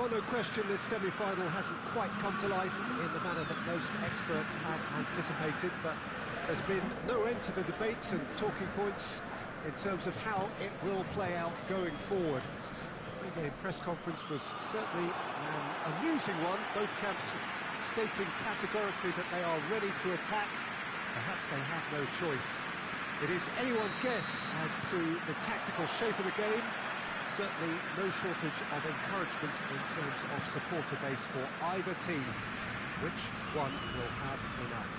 Well, no question this semi-final hasn't quite come to life in the manner that most experts had anticipated, but there's been no end to the debates and talking points in terms of how it will play out going forward. The pre-game press conference was certainly an amusing one, both camps stating categorically that they are ready to attack. Perhaps they have no choice. It is anyone's guess as to the tactical shape of the game. Certainly no shortage of encouragement in terms of supporter base for either team. Which one will have enough?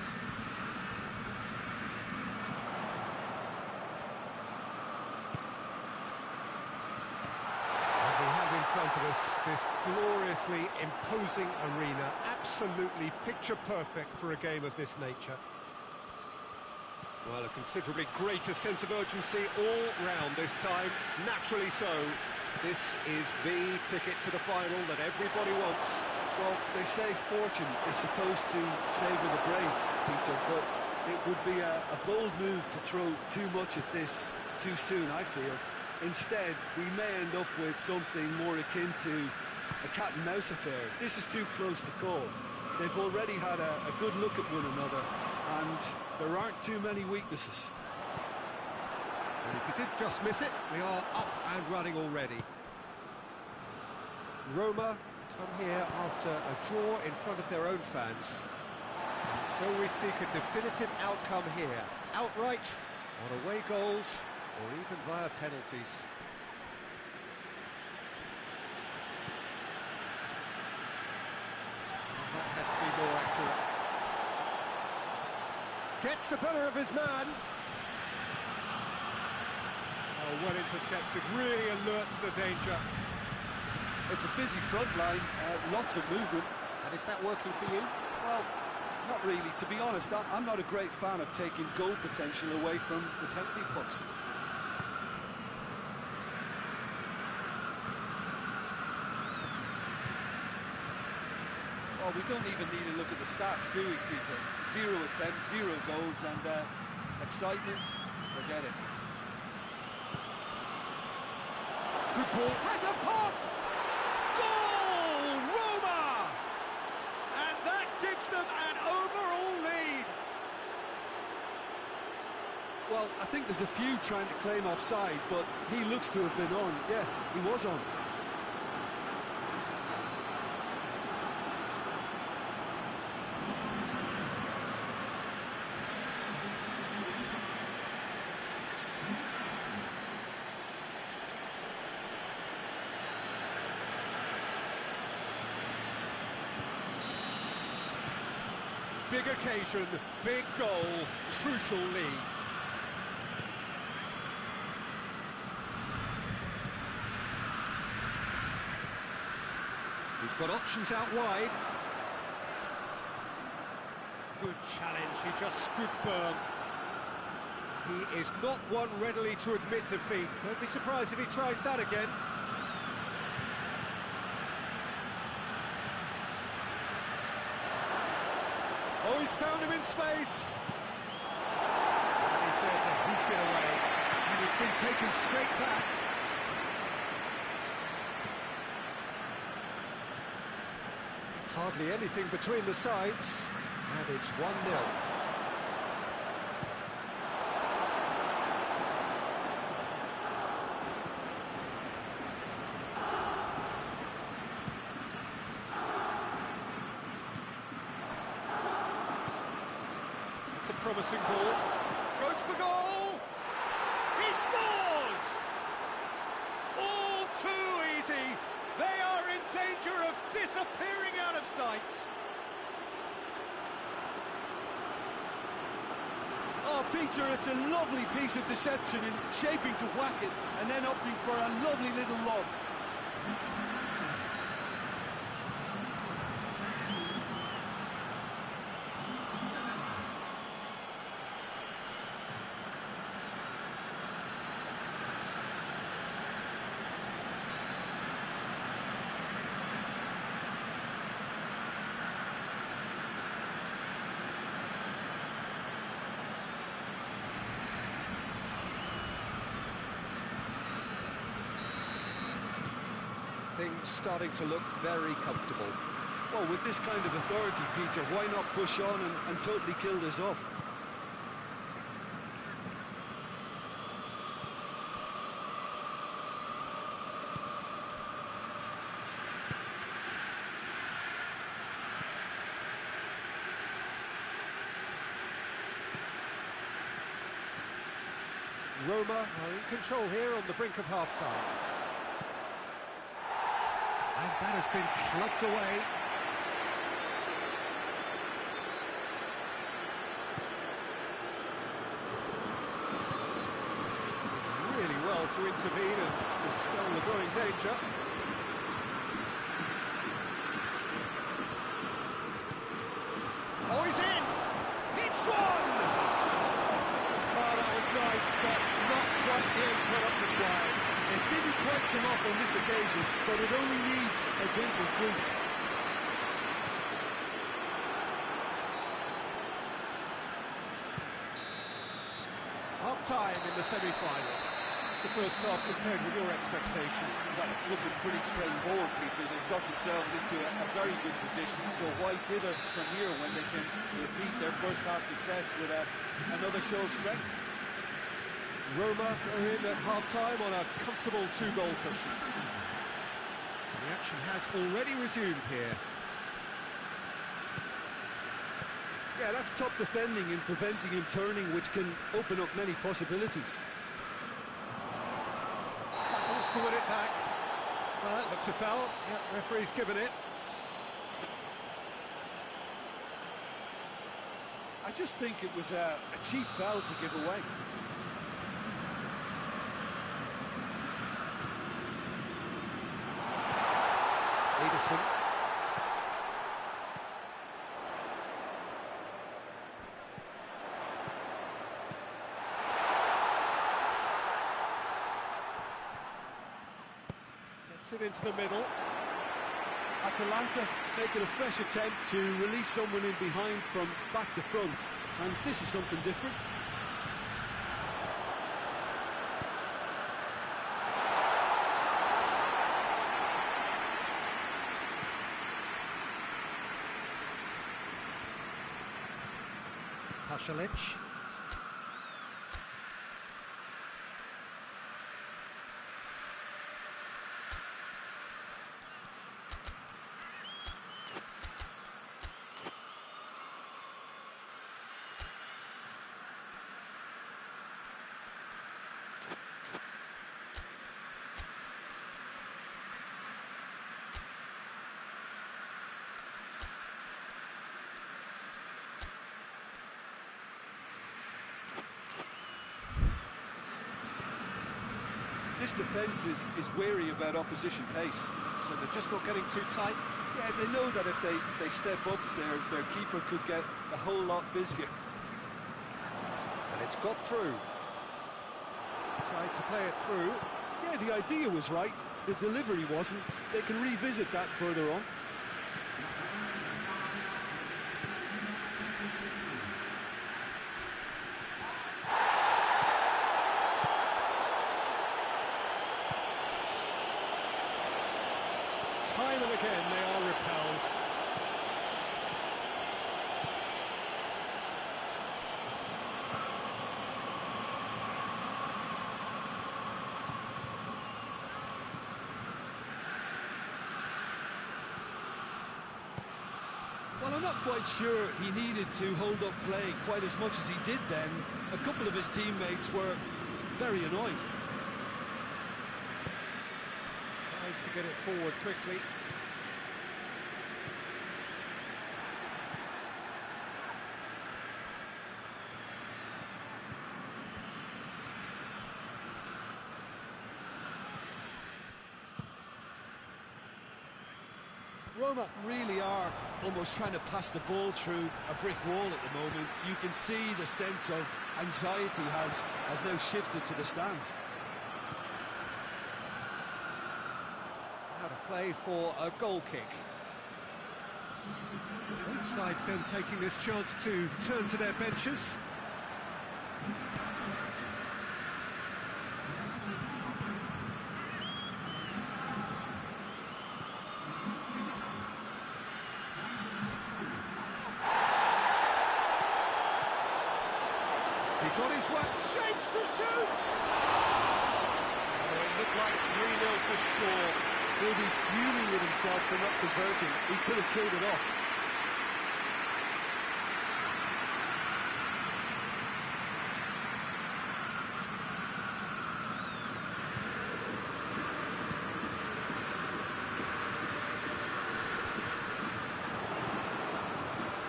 And we have in front of us this gloriously imposing arena, absolutely picture perfect for a game of this nature. Well, a considerably greater sense of urgency all round this time, naturally so. This is the ticket to the final that everybody wants. Well, they say fortune is supposed to favour the brave, Peter, but it would be a bold move to throw too much at this too soon, I feel. Instead, we may end up with something more akin to a cat-and-mouse affair. This is too close to call. They've already had a good look at one another, and there aren't too many weaknesses. And if you did just miss it, we are up and running already. Roma come here after a draw in front of their own fans. And so we seek a definitive outcome here. Outright, on away goals, or even via penalties. That had to be more accurate. Gets the better of his man. Oh, well intercepted, really alert to the danger. It's a busy front line, lots of movement. And is that working for you? Well, not really. To be honest, I'm not a great fan of taking goal potential away from the penalty box. Well, we don't even need to look at the stats, do we, Peter? 0 attempts, 0 goals, and excitement, forget it. Good ball, has a pop! Goal! Roma! And that gives them an overall lead. Well, I think there's a few trying to claim offside, but he looks to have been on. Yeah, he was on. Big occasion, big goal, crucial lead. He's got options out wide. Good challenge, he just stood firm. He is not one readily to admit defeat. Don't be surprised if he tries that again. Oh, he's found him in space. And he's there to hoof it away. And it's been taken straight back. Hardly anything between the sides. And it's 1-0. It's a promising ball. Goes for goal! He scores! All too easy. They are in danger of disappearing out of sight. Oh, Peter, it's a lovely piece of deception in shaping to whack it and then opting for a lovely little lob. starting to look very comfortable. Well, with this kind of authority, Peter, why not push on and totally kill this off? Roma are in control here on the brink of half-time. And that has been clubbed away. Did really well to intervene and dispel the growing danger. Oh, he's in! Hits one! Oh, that was nice, but not quite the end product required. It didn't quite come off on this occasion, but it only needs a gentle tweak. Half-time in the semi-final. It's the first half compared with your expectation. Well, it's looking pretty straightforward, Peter. They've got themselves into a very good position, so why dither from here when they can repeat their first half success with another show of strength? Roma are in at half-time on a comfortable two-goal cushion. The action has already resumed here. Yeah, that's top defending and preventing him turning, which can open up many possibilities. Battles to win it back. Well, that looks a foul. Yeah, referee's given it. I just think it was a cheap foul to give away. Ederson. Gets it into the middle. Atalanta making a fresh attempt to release someone in behind from back to front, and this is something different. Pasalic. This defence is wary about opposition pace. So they're just not getting too tight. Yeah, they know that if they step up, their keeper could get a whole lot busier. And it's got through. Tried to play it through. Yeah, the idea was right. The delivery wasn't. They can revisit that further on. Time and again they are repelled. Well, I'm not quite sure he needed to hold up play quite as much as he did then. A couple of his teammates were very annoyed. Tries to get it forward quickly. Roma really are almost trying to pass the ball through a brick wall at the moment. You can see the sense of anxiety has now shifted to the stands. Out of play for a goal kick. Both sides then taking this chance to turn to their benches. He's on his way, shapes to shoot! Oh, it looked like 3-0 for sure. He'll be fuming with himself for not converting. He could have killed it off.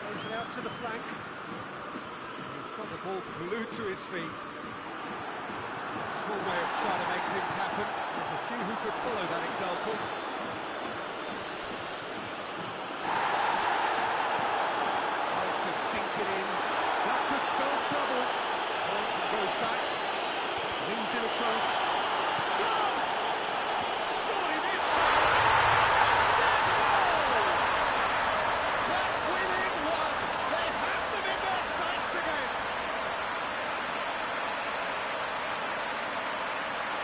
Plays it out to the flank. He's got the ball glued to his feet. That's one way of trying to make things happen. There's a few who could follow that example. Tries to dink it in. That could spell trouble. Turns and goes back. Wings it across. Chance! Surely this time! There's a goal! Back within one. They have them in their sights again.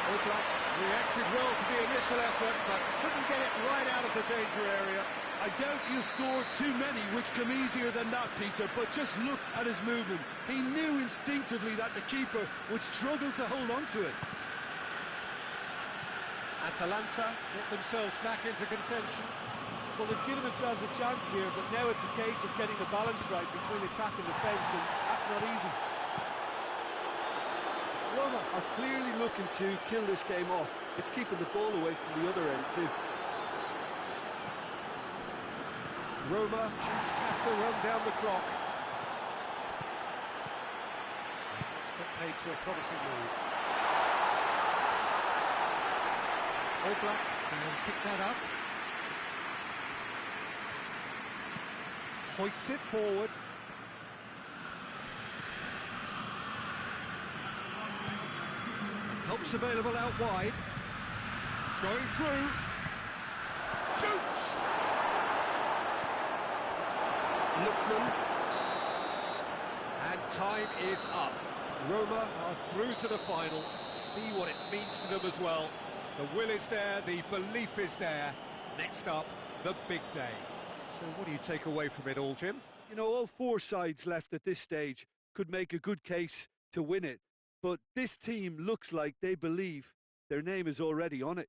All Black reacted well to the initial effort, but couldn't get it right out of the danger area. I doubt he'll score too many, which come easier than that, Peter, but just look at his movement. He knew instinctively that the keeper would struggle to hold on to it. Atalanta get themselves back into contention. Well, they've given themselves a chance here, but now it's a case of getting the balance right between attack and defence, and that's not easy. Roma are clearly looking to kill this game off. It's keeping the ball away from the other end too. Roma just have to run down the clock. That's put paid to a promising move. All Black and pick that up. Hoists it forward. Helps available out wide. Going through. Shoots! Lookman. And time is up. Roma are through to the final. See what it means to them as well. The will is there, the belief is there. Next up, the big day. So what do you take away from it all, Jim? You know, all four sides left at this stage could make a good case to win it, but this team looks like they believe their name is already on it.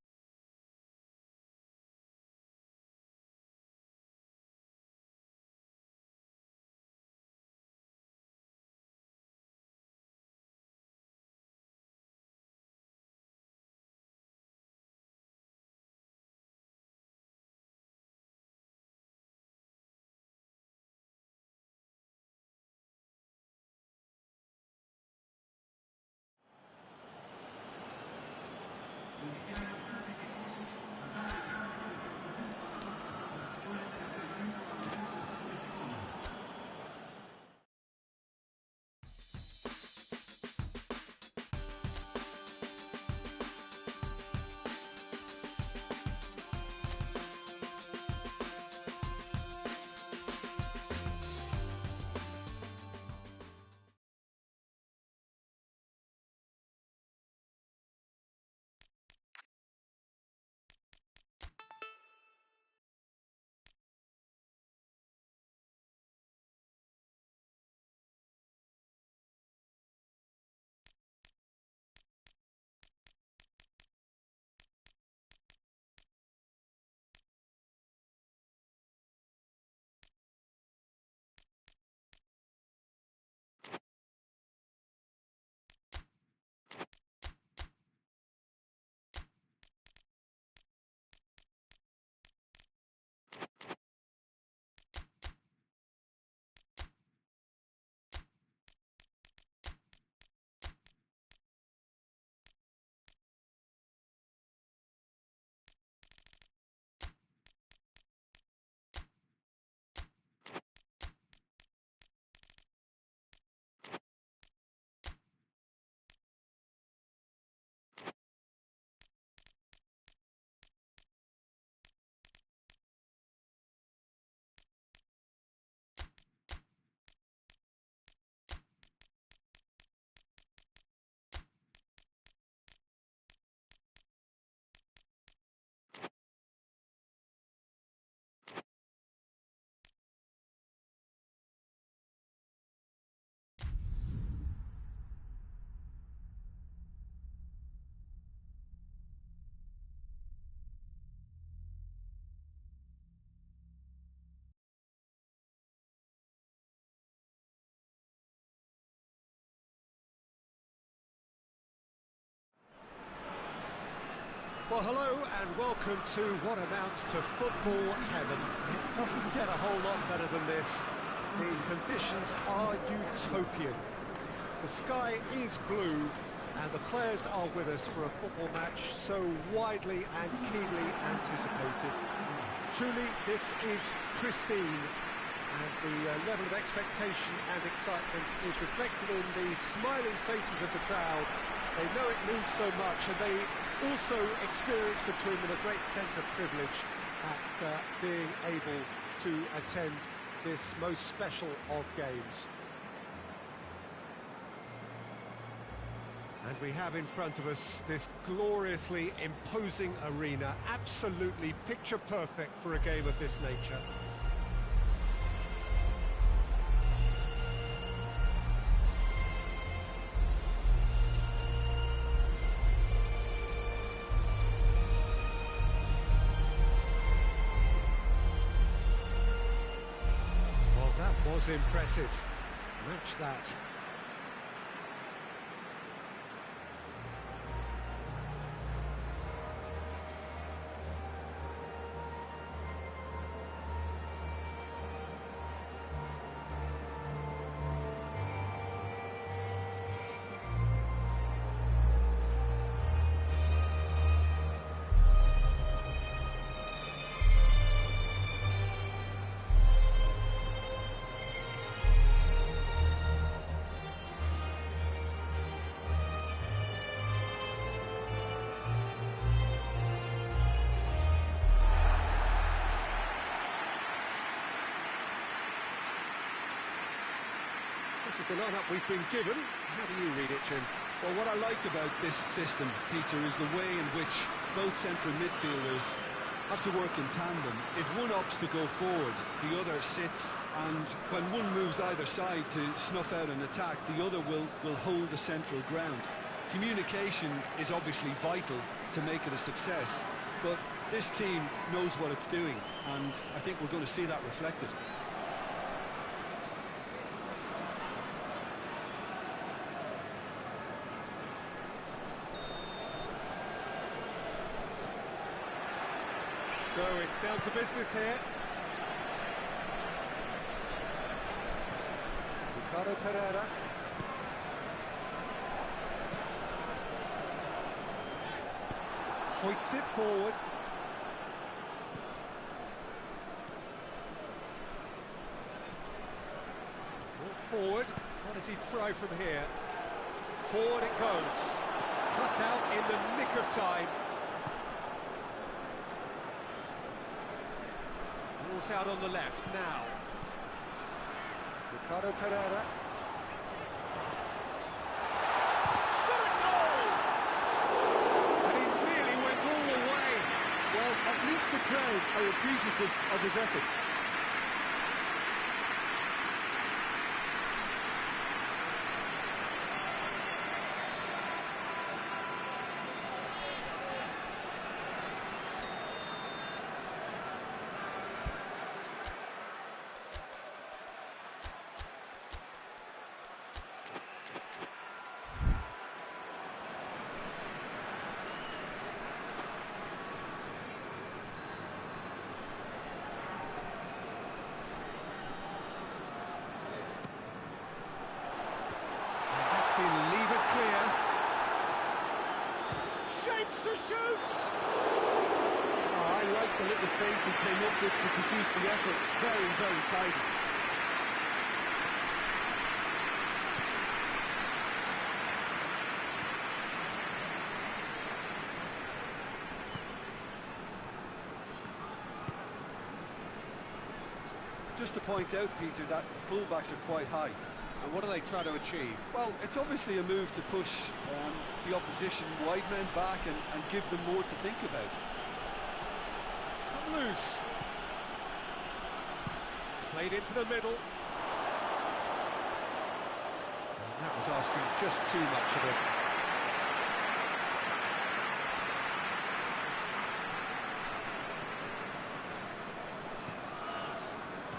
Well, hello and welcome to what amounts to football heaven. It doesn't get a whole lot better than this. The conditions are utopian. The sky is blue and the players are with us for a football match so widely and keenly anticipated. Truly, this is pristine, and the level of expectation and excitement is reflected in the smiling faces of the crowd. They know it means so much, and they also experience between them a great sense of privilege at being able to attend this most special of games. And we have in front of us this gloriously imposing arena, absolutely picture perfect for a game of this nature. Well, that was impressive. Match that. This is the lineup we've been given. How do you read it, Jim? Well, what I like about this system, Peter, is the way in which both central midfielders have to work in tandem. If one opts to go forward, the other sits, and when one moves either side to snuff out an attack, the other will hold the central ground. Communication is obviously vital to make it a success, but this team knows what it's doing, and I think we're going to see that reflected. So it's down to business here. Ricardo Pereira. Hoists it forward. Brought forward. What does he try from here? Forward it goes. Cut out in the nick of time. Ball's out on the left now. Ricardo Pereira. Shot at goal! And he really went all the way. Well, at least the crowd are appreciative of his efforts. Shapes to shoot! Oh, I like the little feint he came up with to produce the effort. Very, very tidy. Just to point out, Peter, that the fullbacks are quite high. And what do they try to achieve? Well, it's obviously a move to push the opposition wide men back and give them more to think about. It's come loose. Played into the middle. And that was asking just too much of him.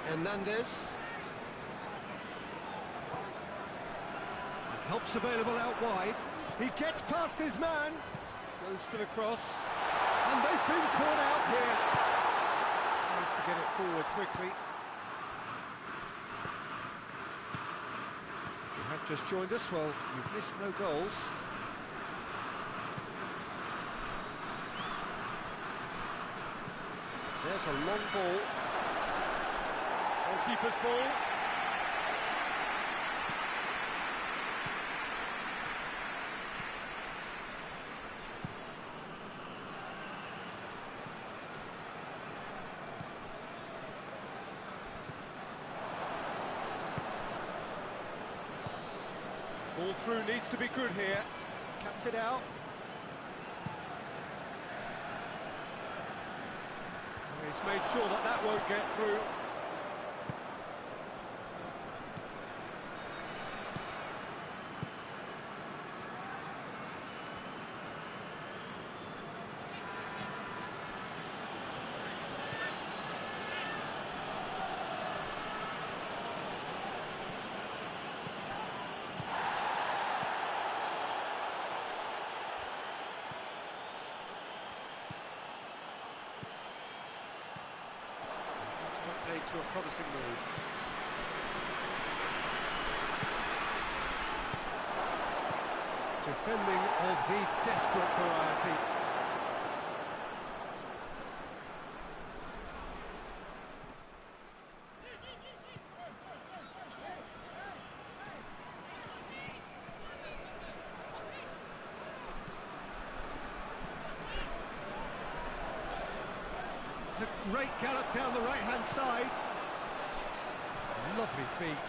Hernandez. Help's available out wide. He gets past his man. Goes for the cross. And they've been caught out here. Tries to get it forward quickly. If you have just joined us, well, you've missed no goals. There's a long ball. Goalkeeper's ball. Ball through needs to be good here. Cuts it out. He's made sure that that won't get through. Paid to a promising move. Defending of the desperate variety. It's a great gallop down the right-hand side. Lovely feet.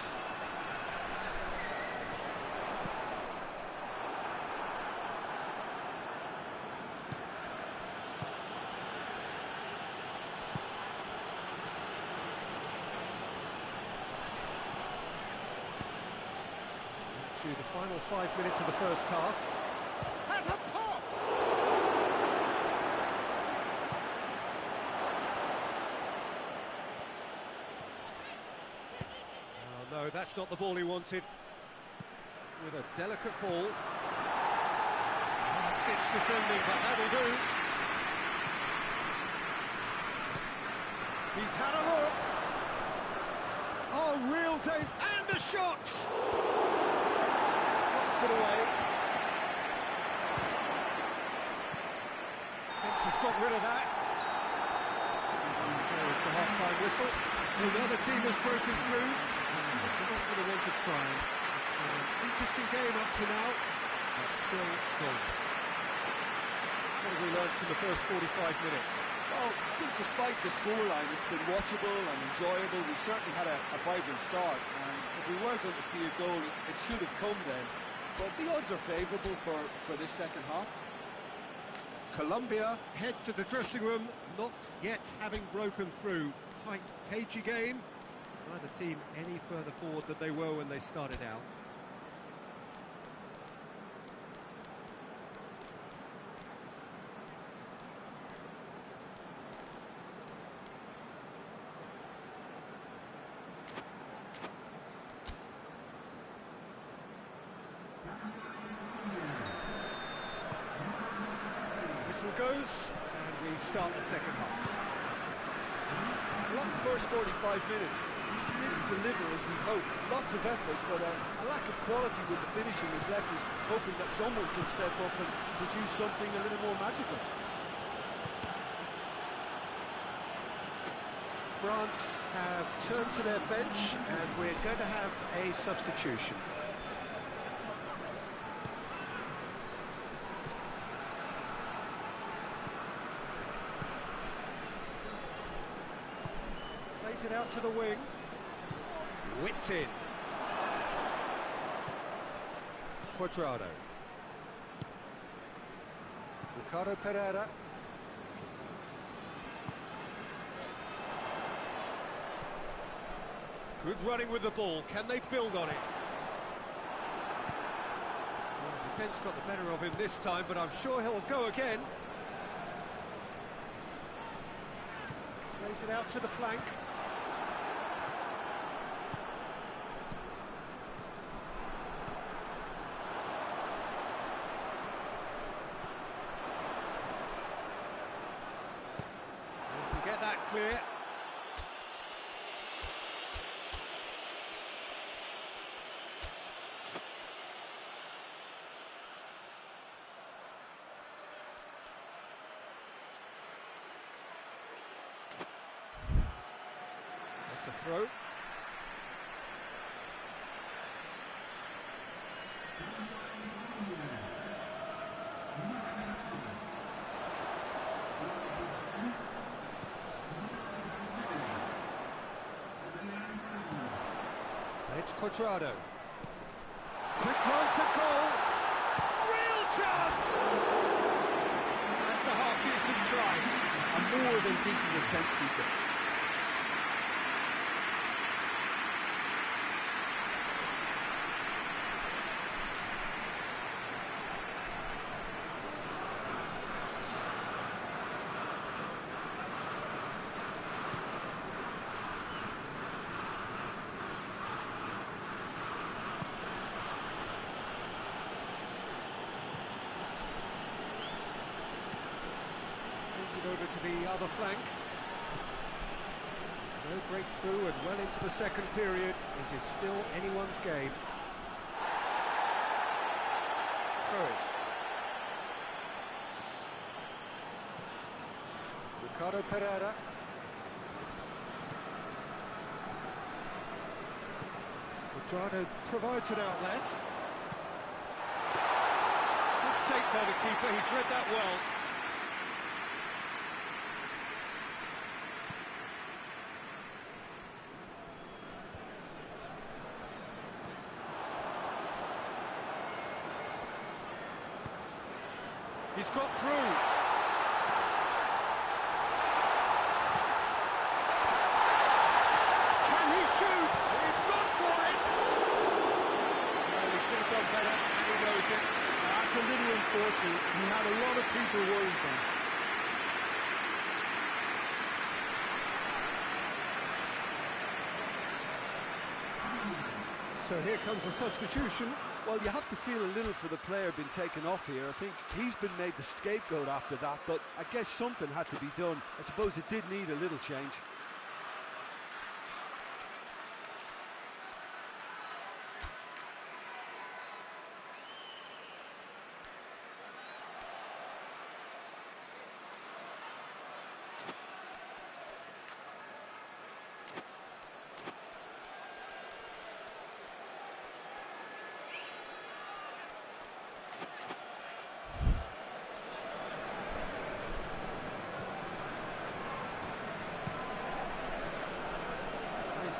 To the final 5 minutes of the first half. Has a pop! No, that's not the ball he wanted. With a delicate ball. Last-ditch defending, but that'll do. He's had a look. Oh, real danger. And a shot! Knocks it away. Fence has got rid of that. There's the half-time whistle. So the other team has broken through. Not going to want to try. Interesting game up to now, but still goals. What have we learned from the first 45 minutes? Well, I think despite the scoreline, it's been watchable and enjoyable. We certainly had a vibrant start, and if we were going to see a goal, it should have come then. But the odds are favourable for this second half. Colombia head to the dressing room, not yet having broken through. Tight, cagey game. Neither team any further forward than they were when they started out. Whistle goes, and we start the second half. Like the first 45 minutes, didn't deliver as we hoped. Lots of effort, but a lack of quality with the finishing has left us hoping that someone can step up and produce something a little more magical. France have turned to their bench, and we're going to have a substitution. Plays it out to the wing. Whipped in. Cuadrado. Ricardo Pereira. Good running with the ball. Can they build on it? Well, the defence got the better of him this time, but I'm sure he'll go again. Plays it out to the flank. clear. That's a throw. It's Cuadrado. Quick glance at goal. Real chance! That's a half-decent try. A more than decent attempt, Peter. It over to the other flank. No breakthrough and well into the second period. It is still anyone's game. Throw. Ricardo Pereira. Cuadrado provides an outlet. Good take by the keeper, he's read that well. He's got through. Can he shoot? He's gone for it. No, he should have done better, and he knows it. That's a little unfortunate. He had a lot of people worried then. So here comes the substitution. Well, you have to feel a little for the player being taken off here. I think he's been made the scapegoat after that, but I guess something had to be done. I suppose it did need a little change.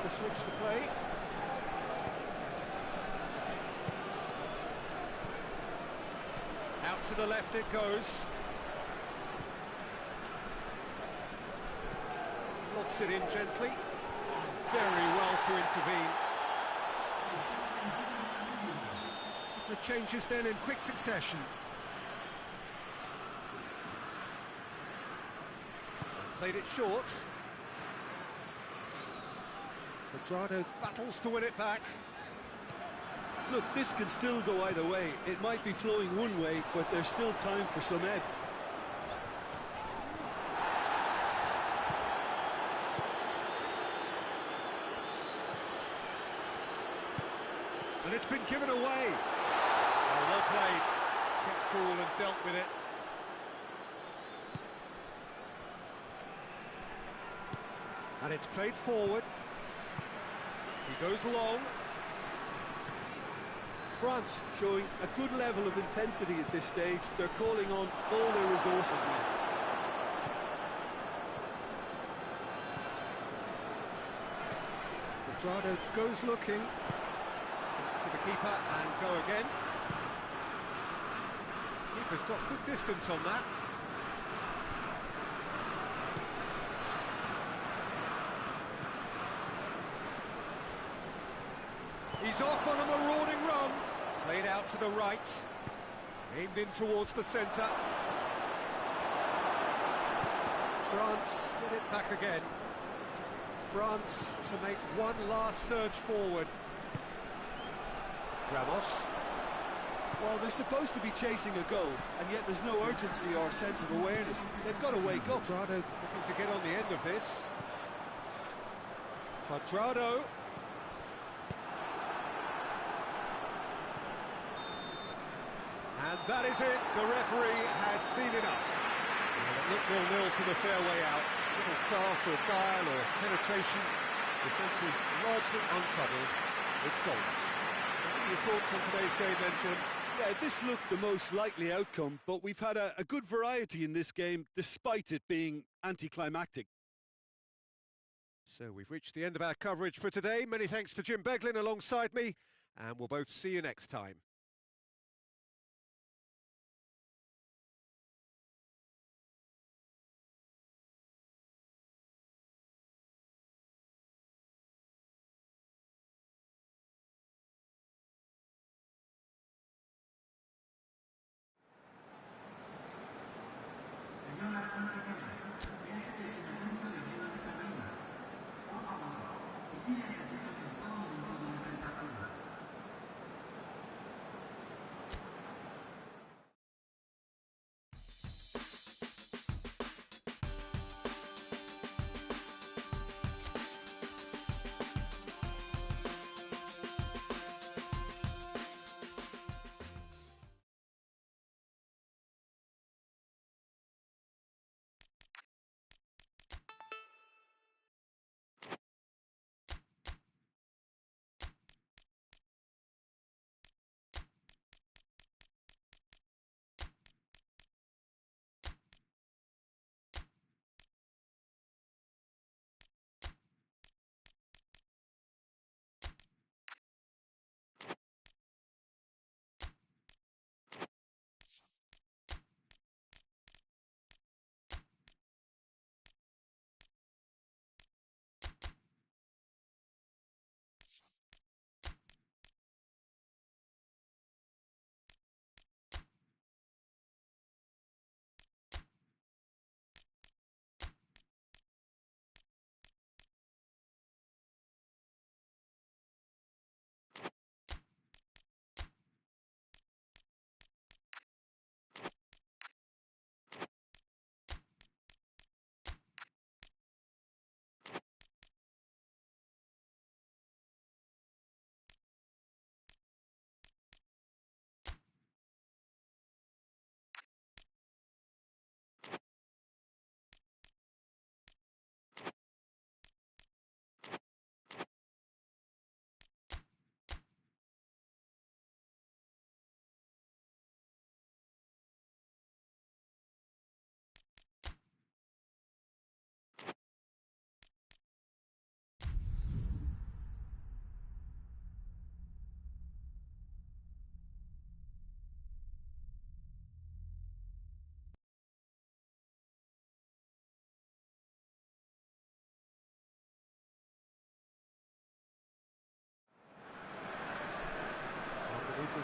To switch the play. Out to the left it goes. Lobs it in gently. Very well to intervene. The changes then in quick succession. They've played it short. Cuadrado battles to win it back. Look, this can still go either way. It might be flowing one way, but there's still time for some ebb. And it's been given away. Oh, well played. Kept cool and dealt with it. And it's played forward. He goes long. France showing a good level of intensity at this stage. They're calling on all their resources now. Cuadrado goes looking. Back to the keeper and go again. Keeper's got good distance on that. He's off on a marauding run. Played out to the right. Aimed in towards the centre. France get it back again. France to make one last surge forward. Ramos. Well, they're supposed to be chasing a goal, and yet there's no urgency or sense of awareness. They've got to wake up. Quadrado looking to get on the end of this. Quadrado. And that is it. The referee has seen enough. Well, it looked 0-0 from the fairway out. Little craft or guile or penetration. Defence is largely untroubled. It's goals. What are your thoughts on today's game then, Jim? Yeah, this looked the most likely outcome, but we've had a good variety in this game, despite it being anticlimactic. So we've reached the end of our coverage for today. Many thanks to Jim Beglin alongside me, and we'll both see you next time.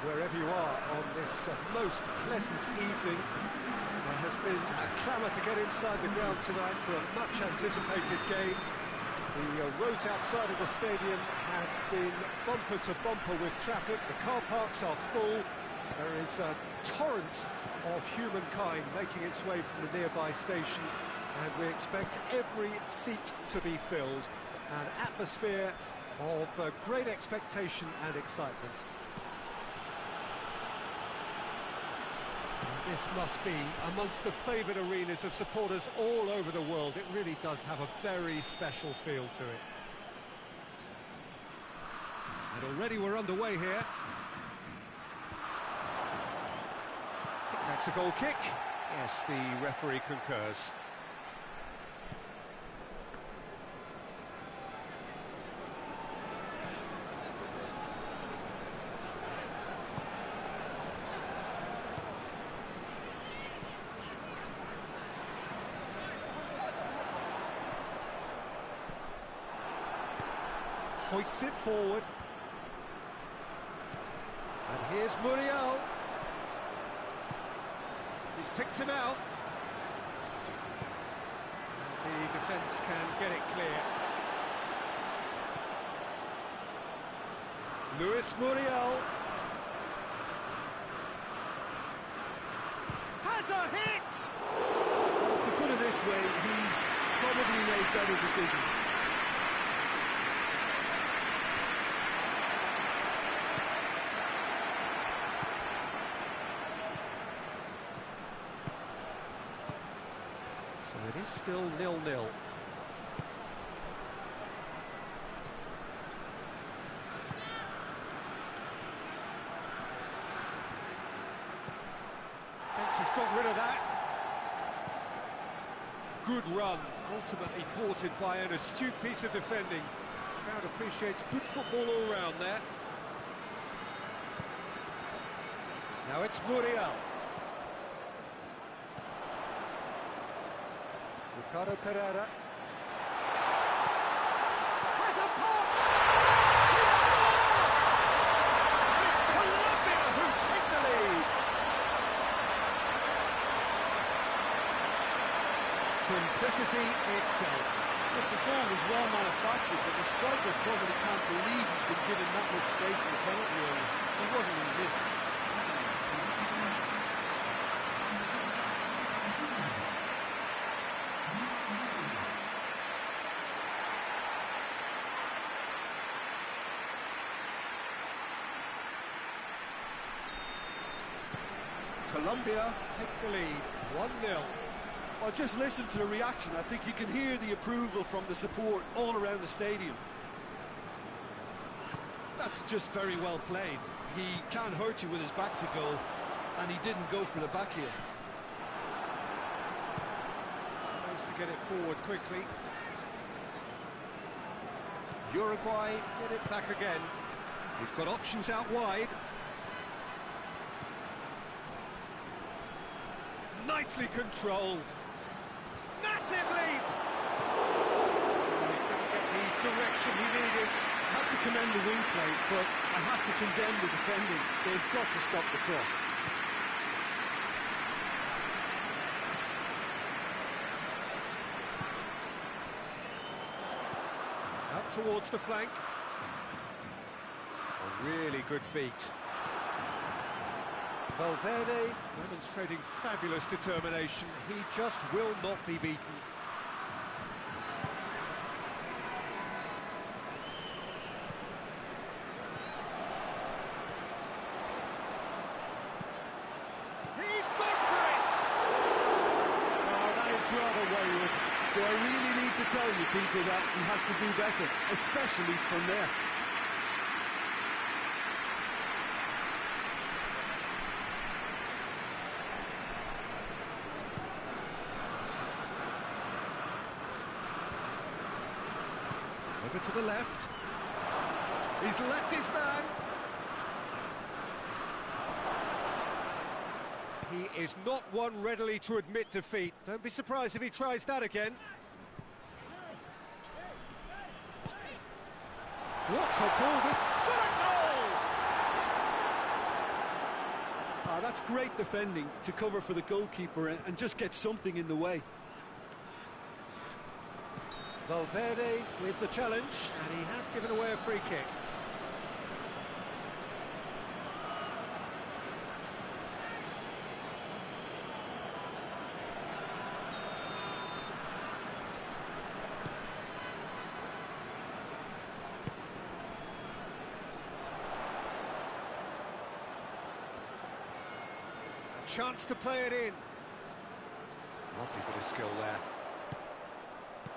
Wherever you are on this most pleasant evening, there has been a clamour to get inside the ground tonight for a much anticipated game. The roads outside of the stadium have been bumper to bumper with traffic. The car parks are full. There is a torrent of humankind making its way from the nearby station, and we expect every seat to be filled. An atmosphere of great expectation and excitement. This must be amongst the favoured arenas of supporters all over the world. It really does have a very special feel to it. And already we're underway here. I think that's a goal kick. Yes, the referee concurs. Hoists it forward. And here's Muriel. He's picked him out. The defence can get it clear. Luis Muriel. has a hit! Well, to put it this way, he's probably made better decisions. So it is still 0-0. Has got rid of that. Good run, ultimately thwarted by an astute piece of defending. Crowd appreciates good football all round there. Now it's Muriel. Ricardo Pereira. Has a pop! He scored! And it's Colombia who take the lead. Simplicity itself. Look, the goal was well manufactured, but the striker probably can't believe he's been given that much space in the penalty area. He wasn't in this. Colombia take the lead, 1-0. Well, just listen to the reaction. I think you can hear the approval from the support all around the stadium. That's just very well played. He can't hurt you with his back to goal, and he didn't go for the back heel. Tries to get it forward quickly. Uruguay get it back again. He's got options out wide. Nicely controlled. Massive leap! He couldn't get the direction he needed. I have to commend the wing play, but I have to condemn the defending. They've got to stop the cross. Out towards the flank. A really good feat. Valverde demonstrating fabulous determination. He just will not be beaten. He's gone for it! Oh, that is rather wayward. Do I really need to tell you, Peter, that he has to do better, especially from there? Over to the left. He's left his man. He is not one readily to admit defeat. Don't be surprised if he tries that again. What's a ball with shot goal! Ah, that's great defending to cover for the goalkeeper and just get something in the way. Valverde with the challenge, and he has given away a free kick. A chance to play it in. Lovely bit of skill there.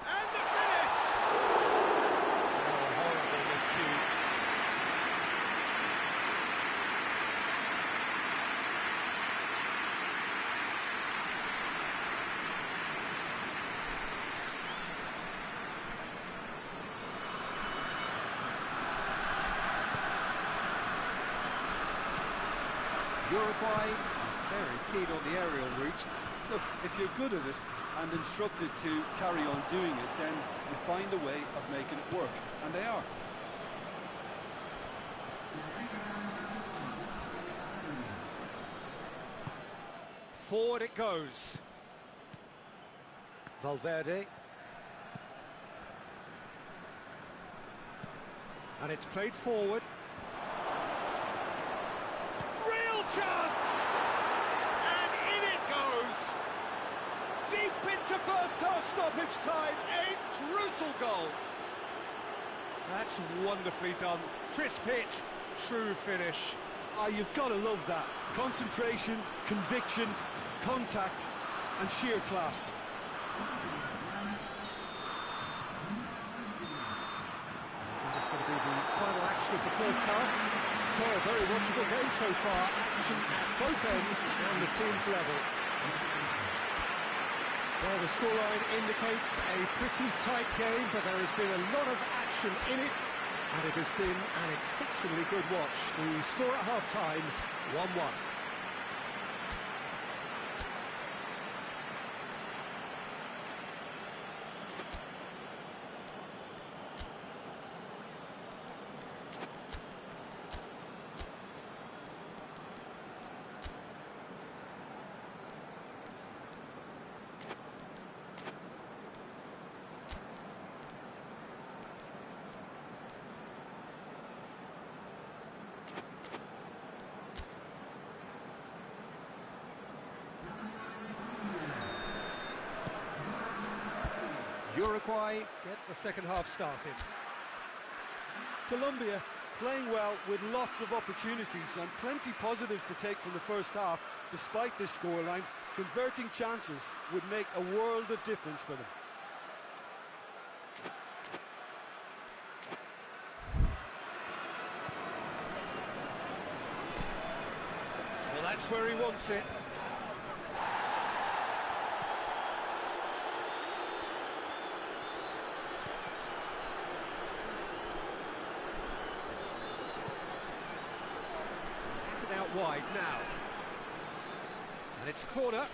And the finish! Oh, horrible miscue. Uruguay very keen on the aerial route. Look, if you're good at it and instructed to carry on doing it, then you find a way of making it work, and they are. Forward it goes. Valverde. And it's played forward. Real chance! And in it goes! whistle goal. That's wonderfully done. Crisp hit, true finish. Ah, you've got to love that. Concentration, conviction, contact, and sheer class. That's going to be the final action of the first half. So, a very watchable game so far. Action at both ends and the team's level. Well, the scoreline indicates a pretty tight game, but there has been a lot of action in it, and it has been an exceptionally good watch. The score at half-time, 1-1. Uruguay get the second half started. Colombia playing well with lots of opportunities and plenty positives to take from the first half. Despite this scoreline, converting chances would make a world of difference for them. Well, that's where he wants it. Out wide now, and it's a corner.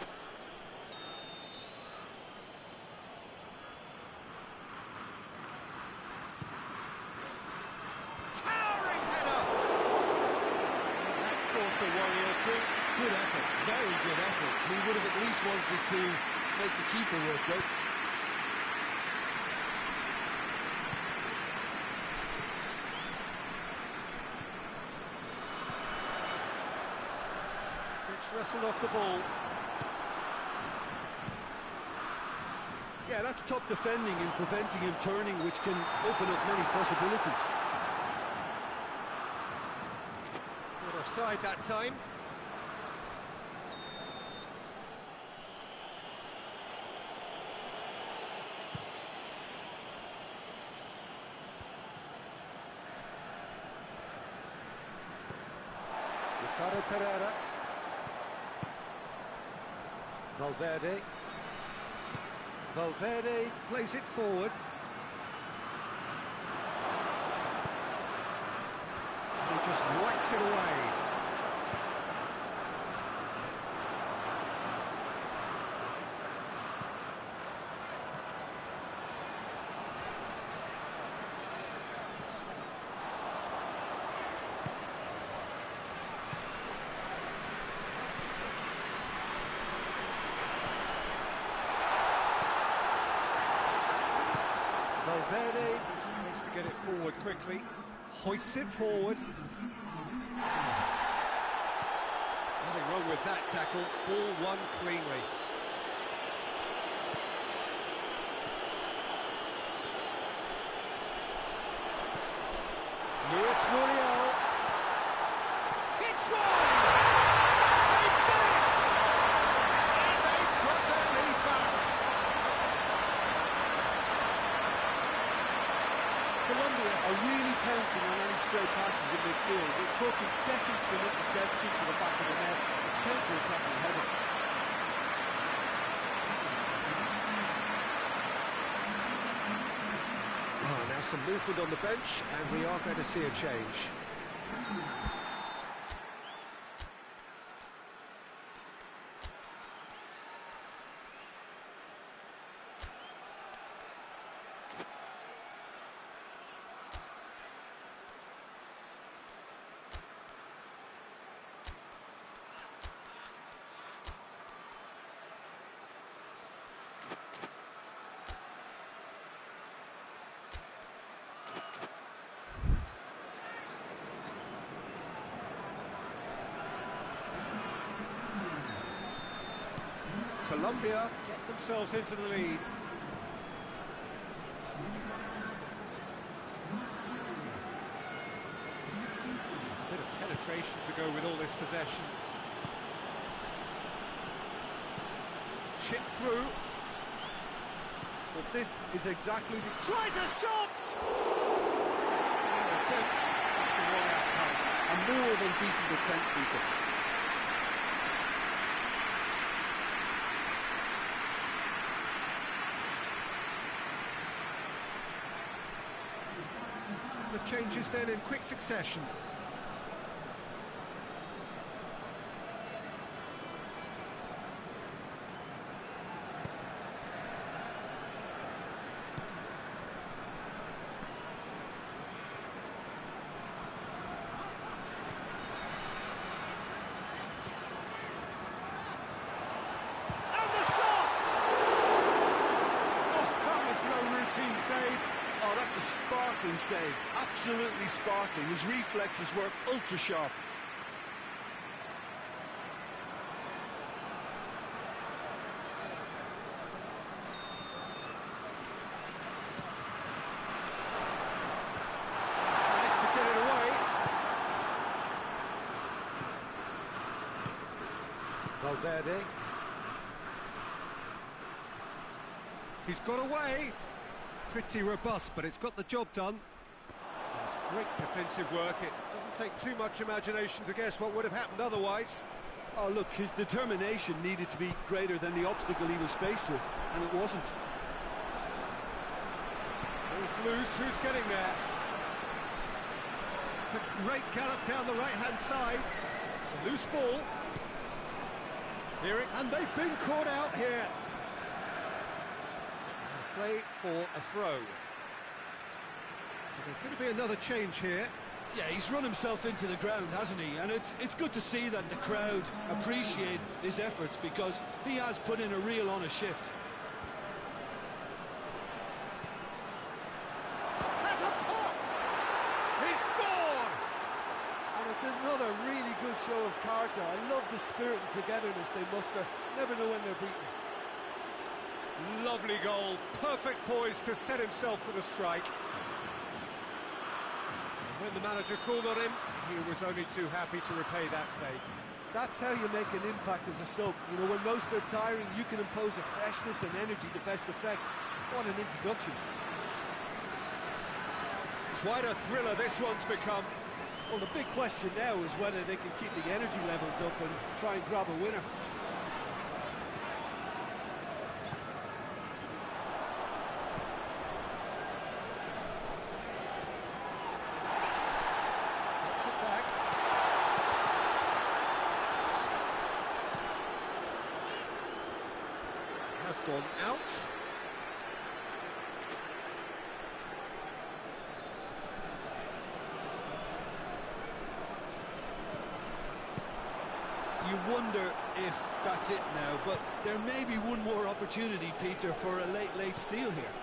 Towering header. That's caused the worry or two. Good effort, very good effort. He would have at least wanted to make the keeper work though. Wrestled off the ball. Yeah, that's top defending and preventing him turning, which can open up many possibilities. Not offside that time. Ricardo Pereira. Valverde plays it forward. He just whacks it away. Valverde needs to get it forward quickly, hoists it forward. Nothing wrong with that tackle, ball won cleanly. Luis Muriel hits one! They've done it! And they've got their lead back. Colombia are really pouncing on any stray passes in midfield. We're talking seconds from interception to the back of the net. It's counter-attacking heaven. Now some movement on the bench, and we are going to see a change. Colombia get themselves into the lead. concentration to go with all this possession. Chip through. But this is exactly the... Tries a shot! Attempt. That's the wrong outcome. A more than decent attempt, Peter. The changes then in quick succession. Save. Oh, that's a sparkling save. Absolutely sparkling. His reflexes were ultra sharp. Managed to get it away. Valverde. He's got away. Pretty robust, but it's got the job done. That's great defensive work. It doesn't take too much imagination to guess what would have happened otherwise. Oh, look, his determination needed to be greater than the obstacle he was faced with, and it wasn't. Ball's loose, who's getting there? It's a great gallop down the right-hand side. It's a loose ball. And they've been caught out here. Play for a throw. There's going to be another change here. Yeah, he's run himself into the ground, hasn't he? And it's good to see that the crowd appreciate his efforts, because he has put in a real honest shift. Has a pop! He scored! And it's another really good show of character. I love the spirit and togetherness they muster. Never know when they're beaten. Lovely goal, perfect poise to set himself for the strike. And when the manager called on him, he was only too happy to repay that faith. That's how you make an impact as a sub. You know, when most are tiring, you can impose a freshness and energy to best effect. What an introduction. Quite a thriller this one's become. Well, the big question now is whether they can keep the energy levels up and try and grab a winner. Has gone out. You wonder if that's it now, but there may be one more opportunity, Peter, for a late steal here.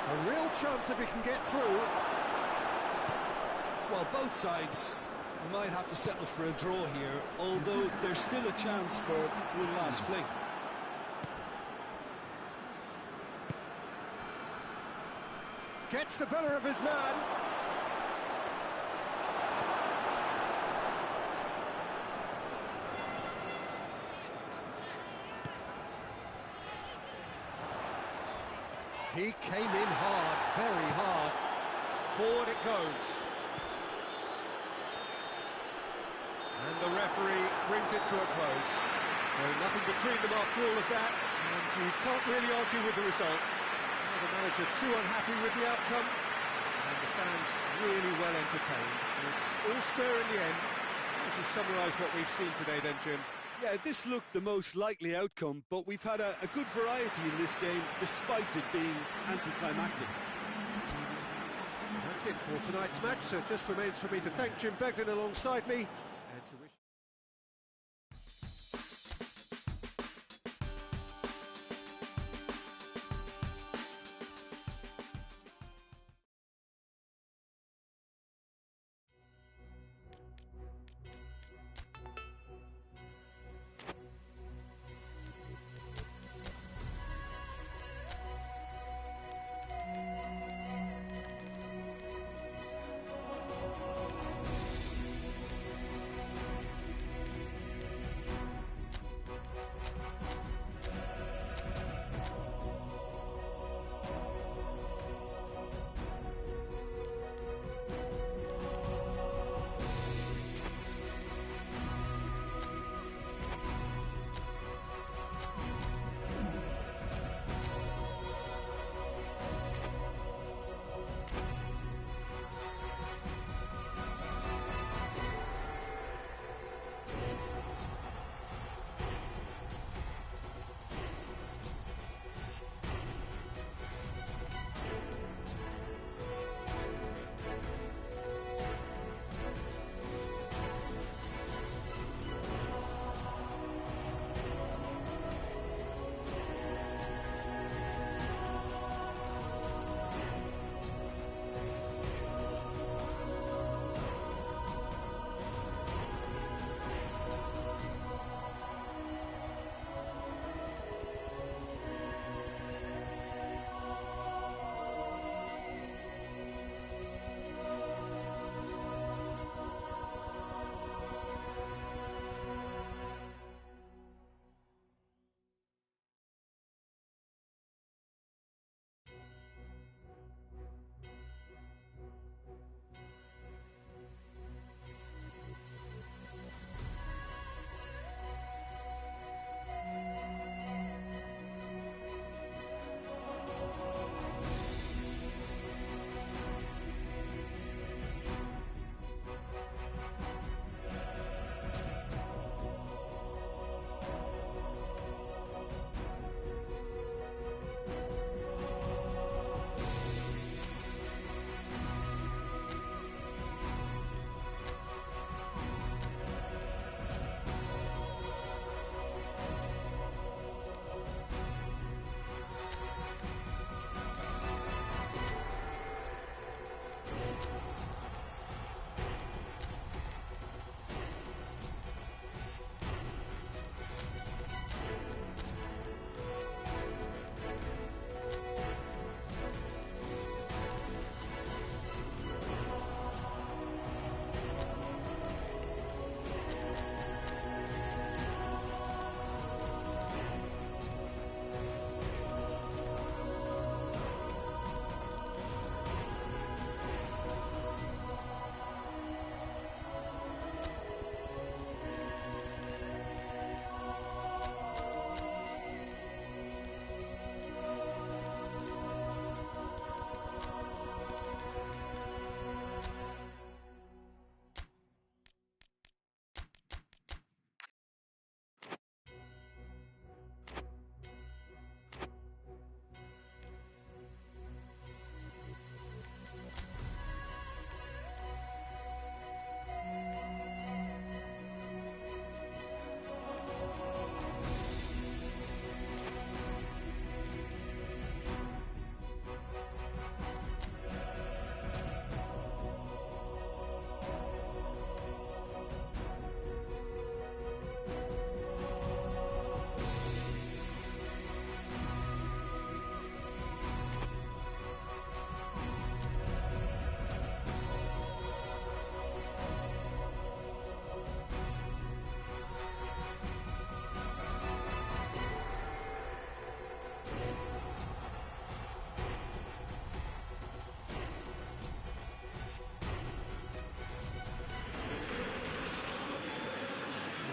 A real chance if he can get through. Well, both sides might have to settle for a draw here, although there's still a chance for one last fling. Gets the better of his man. He came in hard, very hard. Forward it goes. And the referee brings it to a close. So nothing between them after all of that, and you can't really argue with the result. Now the manager too unhappy with the outcome, and the fans really well entertained. It's all square in the end. Would you summarise what we've seen today then, Jim? Yeah, this looked the most likely outcome, but we've had a good variety in this game, despite it being anticlimactic. That's it for tonight's match, so it just remains for me to thank Jim Begden alongside me, and to wish...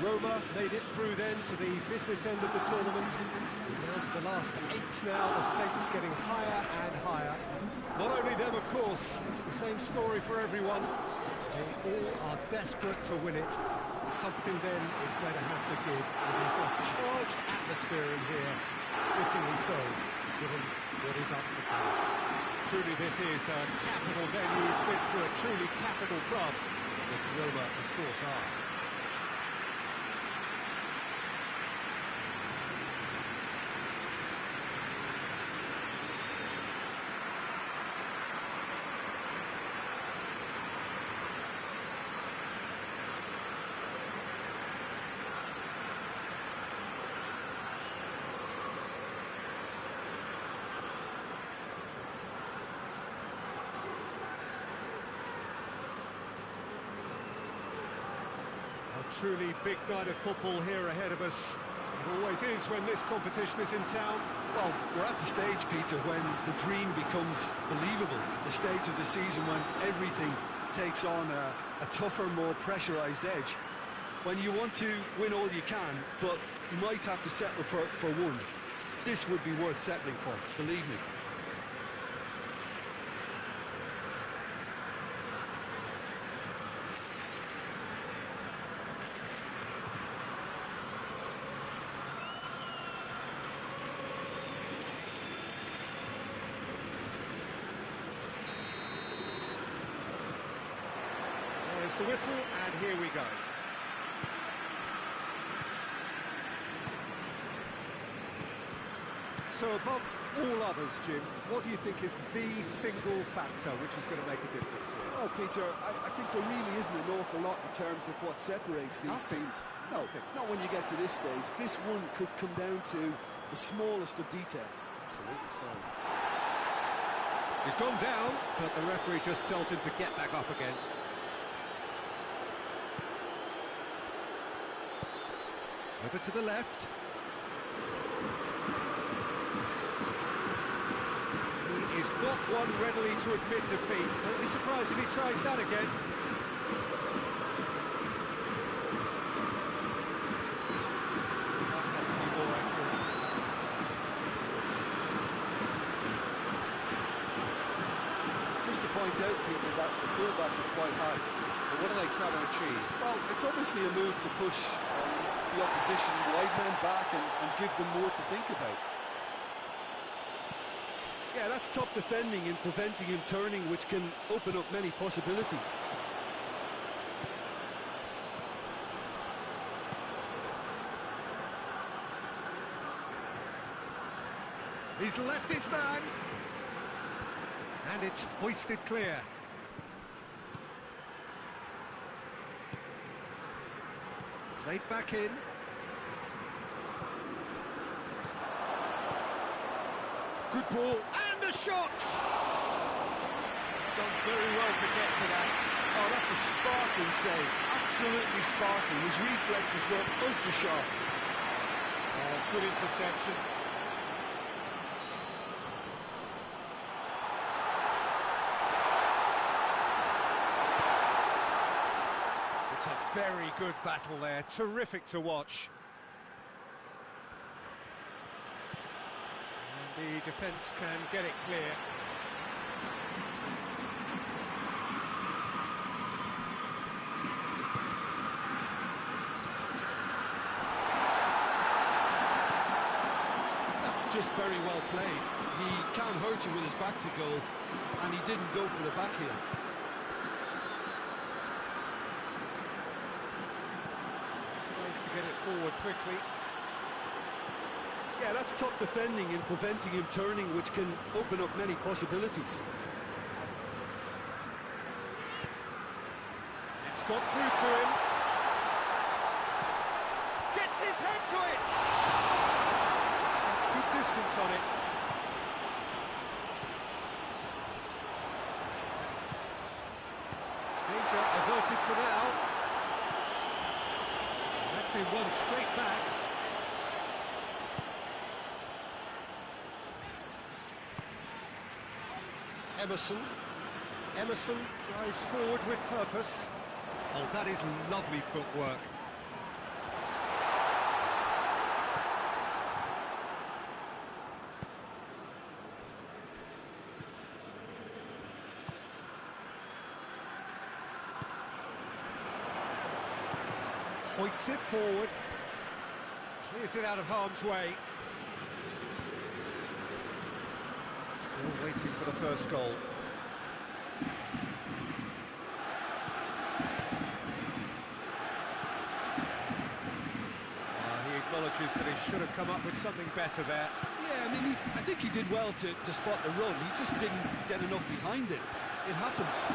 Roma made it through then to the business end of the tournament. Down to the last 8 now, the stakes getting higher and higher. Not only them, of course, it's the same story for everyone. They all are desperate to win it. Something then is going to have to give. It is a charged atmosphere in here, fittingly so, given what is up for grabs. Truly this is a capital venue fit for a truly capital club, which Roma, of course, are. Truly big night of football here ahead of us. It always is when this competition is in town. Well, we're at the stage, Peter, when the dream becomes believable. The stage of the season when everything takes on a tougher, more pressurised edge. When you want to win all you can, but you might have to settle for one. This would be worth settling for, believe me. There's the whistle, and here we go. So above all others, Jim, what do you think is the single factor which is going to make a difference here? Oh, Peter, I think there really isn't an awful lot in terms of what separates these teams. No, not when you get to this stage. This one could come down to the smallest of detail. Absolutely so. He's gone down, but the referee just tells him to get back up again. Over to the left. He is not one readily to admit defeat. Don't be surprised if he tries that again. That had to be more accurate. Just to point out, Peter, that the fullbacks are quite high. But what are they trying to achieve? Well, it's obviously a move to push the opposition wide men back and give them more to think about. Yeah, that's top defending and preventing him turning, which can open up many possibilities. He's left his man. And it's hoisted clear. Played back in. Good ball, and a shot! Done very well to get to that. Oh, that's a sparkling save. Absolutely sparkling. His reflexes were ultra sharp. Oh, good interception. It's a very good battle there. Terrific to watch. The defence can get it clear. That's just very well played. He can't hurt you with his back to goal, and he didn't go for the back heel. Tries to get it forward quickly. Yeah, that's top defending and preventing him turning, which can open up many possibilities. It's got through to him. Gets his head to it. That's good distance on it. Danger averted for now. That's been won straight back. Emerson drives forward with purpose. Oh, that is lovely footwork. Hoists it forward. Clears it out of harm's way. Still waiting for the first goal. He acknowledges that he should have come up with something better there. Yeah, I mean, I think he did well to spot the run. He just didn't get enough behind it. It happens.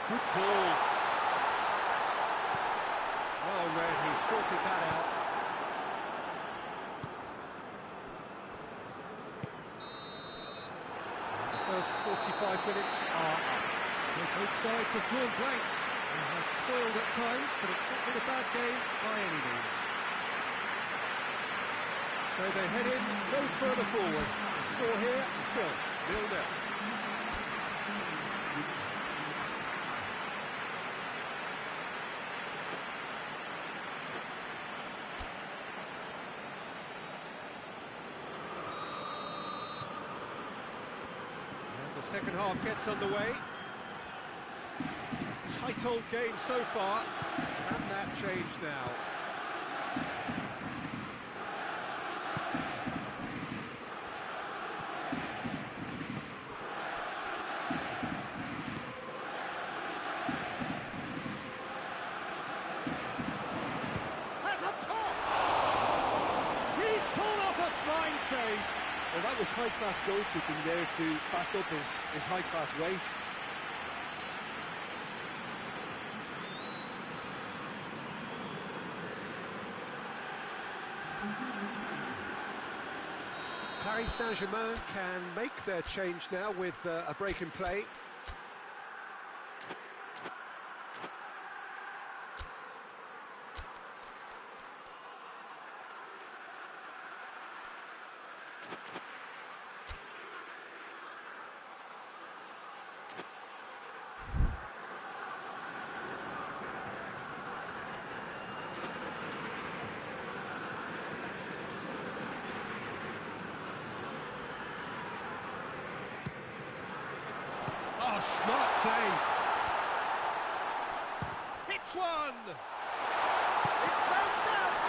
Good ball. Well read, he sorted that out. The first 45 minutes are up. Both sides have drawn blanks and have toiled at times, but it's not been a bad game by any means. So they head in no further forward. The score here still 0-0. The second half gets underway. A tight old game so far. Can that change now? Has a pop! He's pulled off a fine save. Well, that was high-class goalkeeping there to back up his high-class wage. Paris Saint-Germain can make their change now with a break in play. Oh, smart save. Hits one. It's bounced out.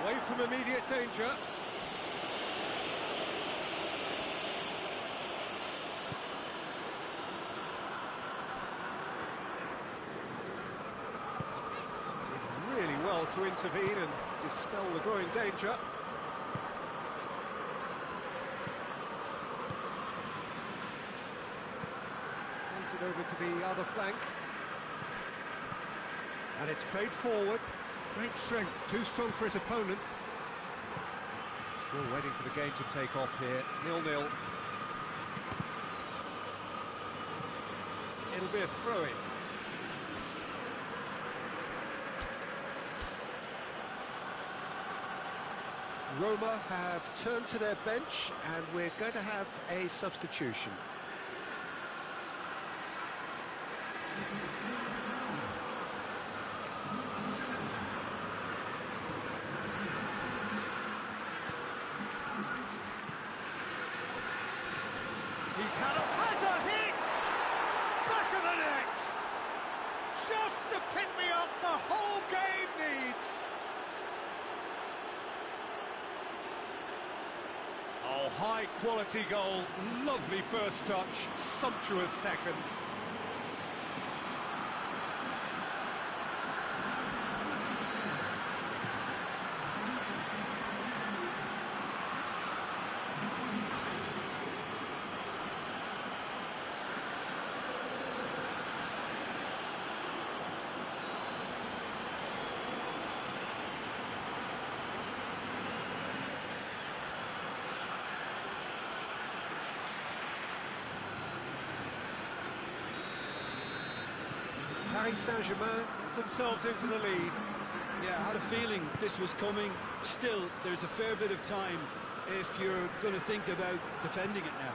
Away from immediate danger. Did really well to intervene and dispel the growing danger. It over to the other flank, and it's played forward. Great strength, too strong for his opponent. Still waiting for the game to take off here. 0-0. It'll be a throw-in. Roma have turned to their bench, and we're going to have a substitution. He's had a hit! Back of the net! Just the pick-me-up the whole game needs! Oh, high-quality goal, lovely first touch, sumptuous second. Paris Saint-Germain themselves into the lead. Yeah, I had a feeling this was coming. Still, there's a fair bit of time if you're going to think about defending it now.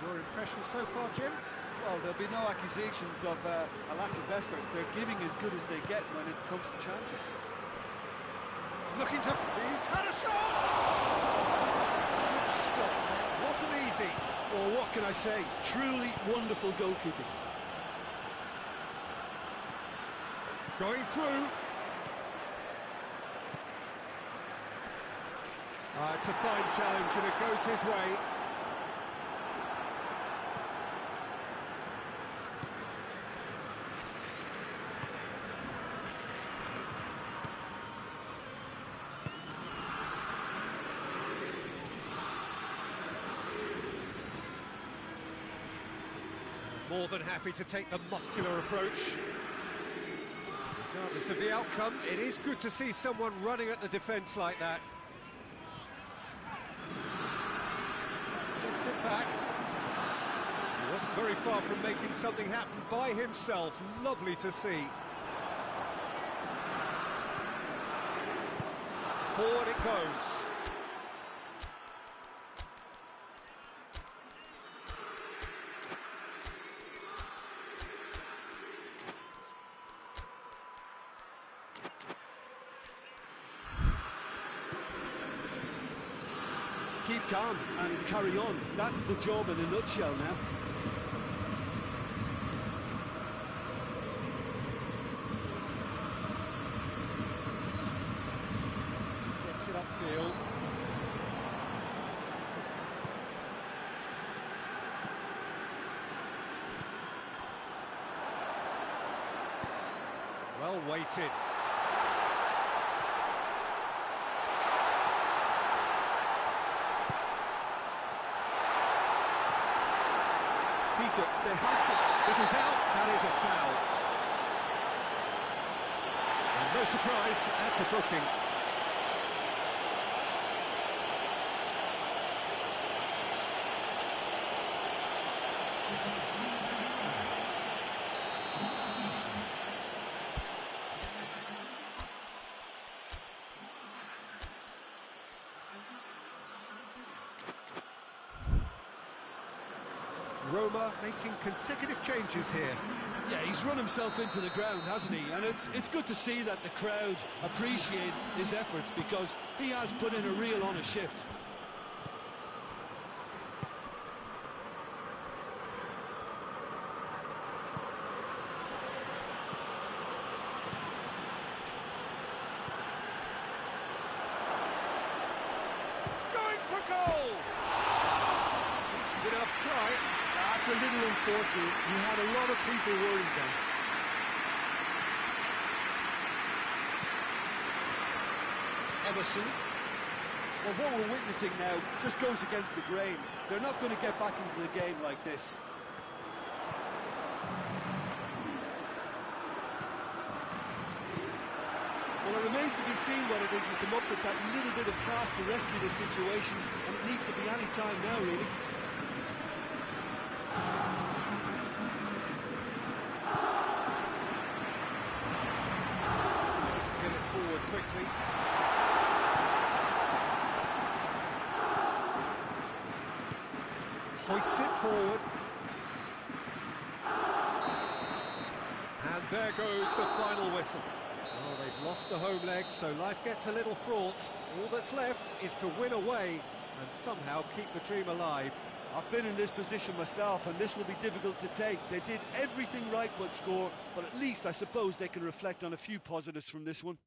Your impression so far, Jim? Well, there'll be no accusations of a lack of effort. They're giving as good as they get when it comes to chances. Looking to... He's had a shot! Good stop. That wasn't easy. Well, what can I say? Truly wonderful goalkeeping. Going through. It's a fine challenge and it goes his way. More than happy to take the muscular approach. Regardless of the outcome, it is good to see someone running at the defence like that. Gets it back. He wasn't very far from making something happen by himself. Lovely to see. Forward it goes. Keep calm and carry on. That's the job in a nutshell now. Gets it upfield. Well weighted. Peter, they have to... Little doubt, that is a foul. And no surprise, that's a booking. Roma making consecutive changes here. Yeah, he's run himself into the ground, hasn't he? And it's good to see that the crowd appreciate his efforts because he has put in a real honest shift. Going for goal! Decent enough try. That's a little unfortunate. You had a lot of people worried then. Emerson. Well, what we're witnessing now just goes against the grain. They're not going to get back into the game like this. Well, it remains to be seen whether they can come up with that little bit of class to rescue the situation, and it needs to be any time now, really. Nice to get it forward quickly. Hoists it forward. And there goes the final whistle. Oh, they've lost the home leg, so life gets a little fraught. All that's left is to win away and somehow keep the dream alive. I've been in this position myself, and this will be difficult to take. They did everything right but score, but at least I suppose they can reflect on a few positives from this one.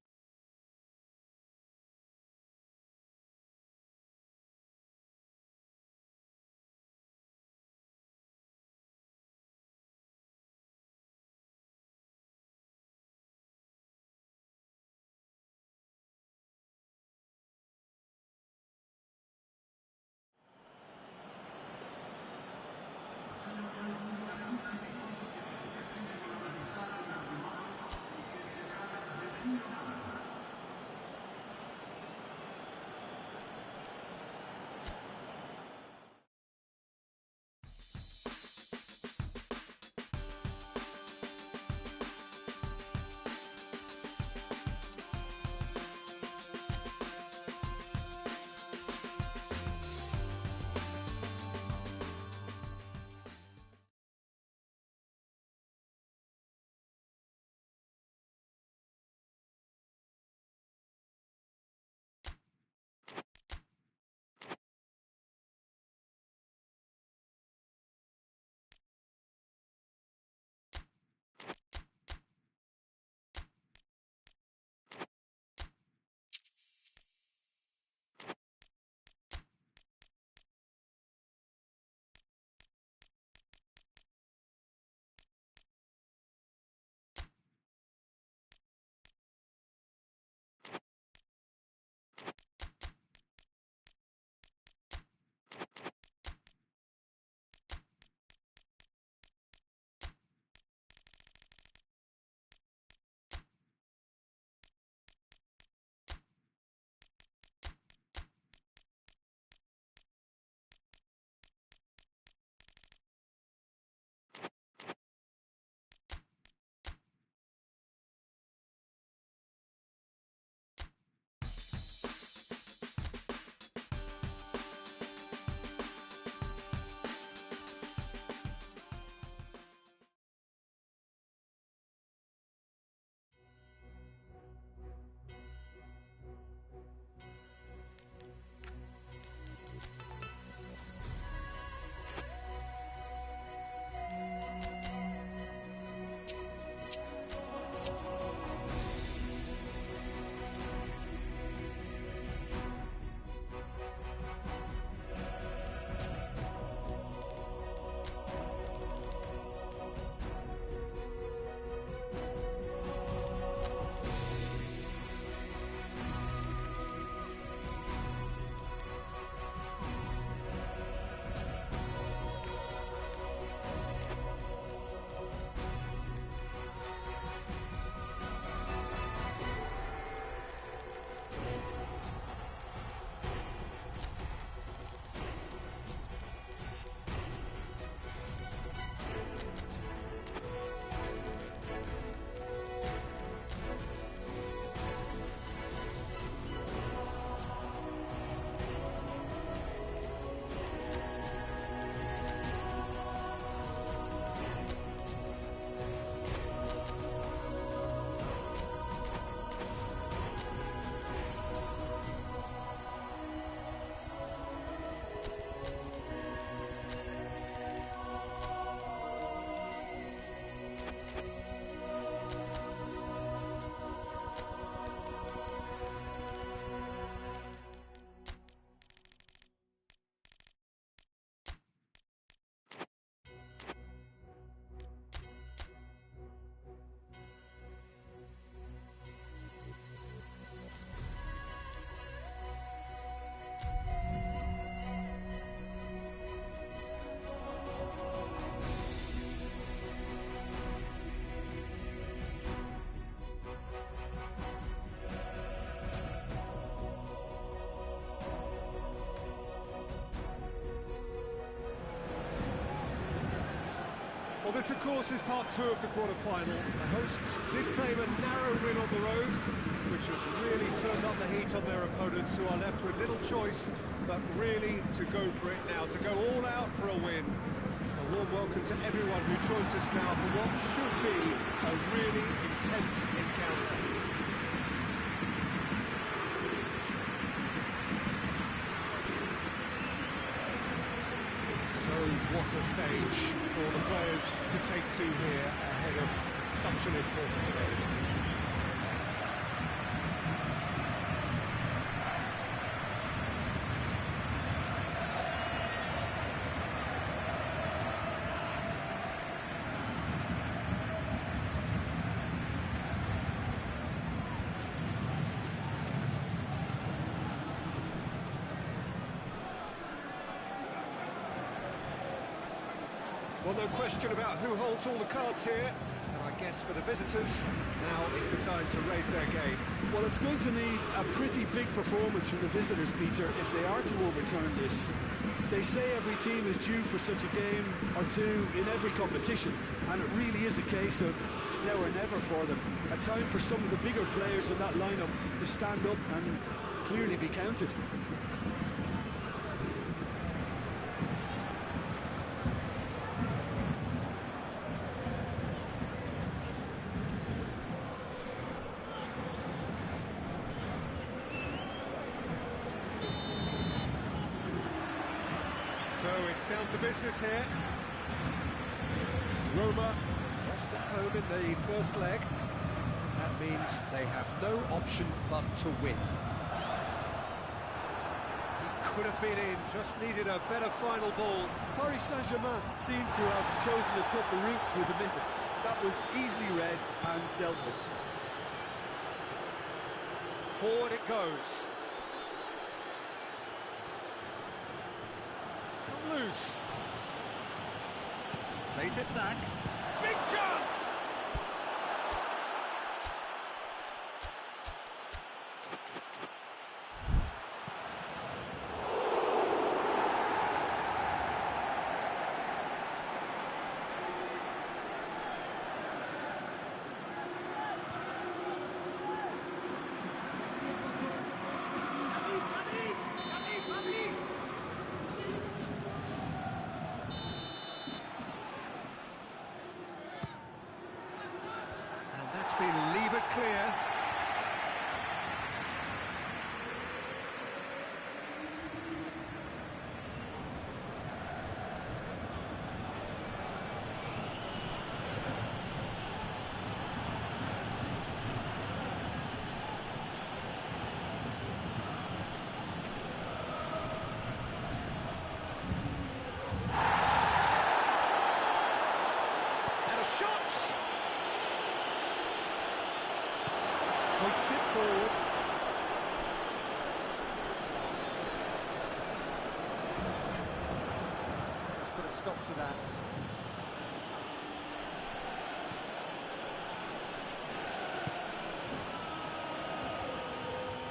Well, this, of course, is part two of the quarter-final. The hosts did claim a narrow win on the road, which has really turned up the heat on their opponents, who are left with little choice but really to go for it now, to go all out for a win. A warm welcome to everyone who joins us now for what should be a really intense encounter. What a stage for the players to take to here ahead of such an important game. Well, no question about who holds all the cards here, and I guess for the visitors, now is the time to raise their game. Well, it's going to need a pretty big performance from the visitors, Peter, if they are to overturn this. They say every team is due for such a game or two in every competition, and it really is a case of now or never for them. A time for some of the bigger players in that lineup to stand up and clearly be counted. So it's down to business here. Roma lost at home in the first leg. That means they have no option but to win. He could have been in, just needed a better final ball. Paris Saint-Germain seemed to have chosen a tougher route through the middle. That was easily read and dealt with. Forward it goes. Loose. Plays it back. Big chance! That's been levered clear. And a shot! Hoists it forward. Let's put a stop to that.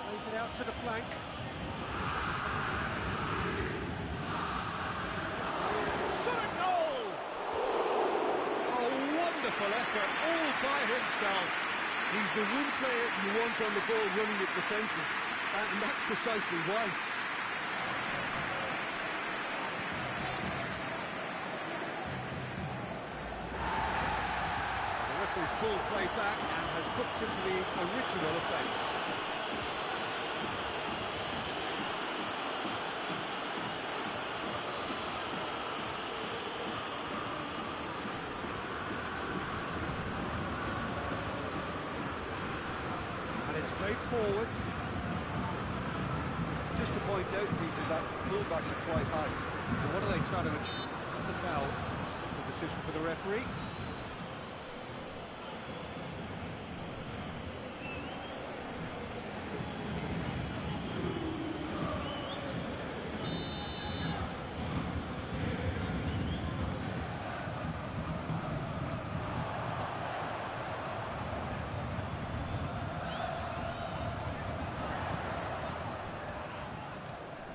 Plays it out to the flank. Shot a goal! A wonderful effort all by himself. He's the one player you want on the ball running at defences, and that's precisely why. The referee's ball played back and has booked him for the original offence. And it's played forward. Just to point out, Peter, that the fullbacks are quite high. And what are they trying to achieve? That's a foul. Simple decision for the referee.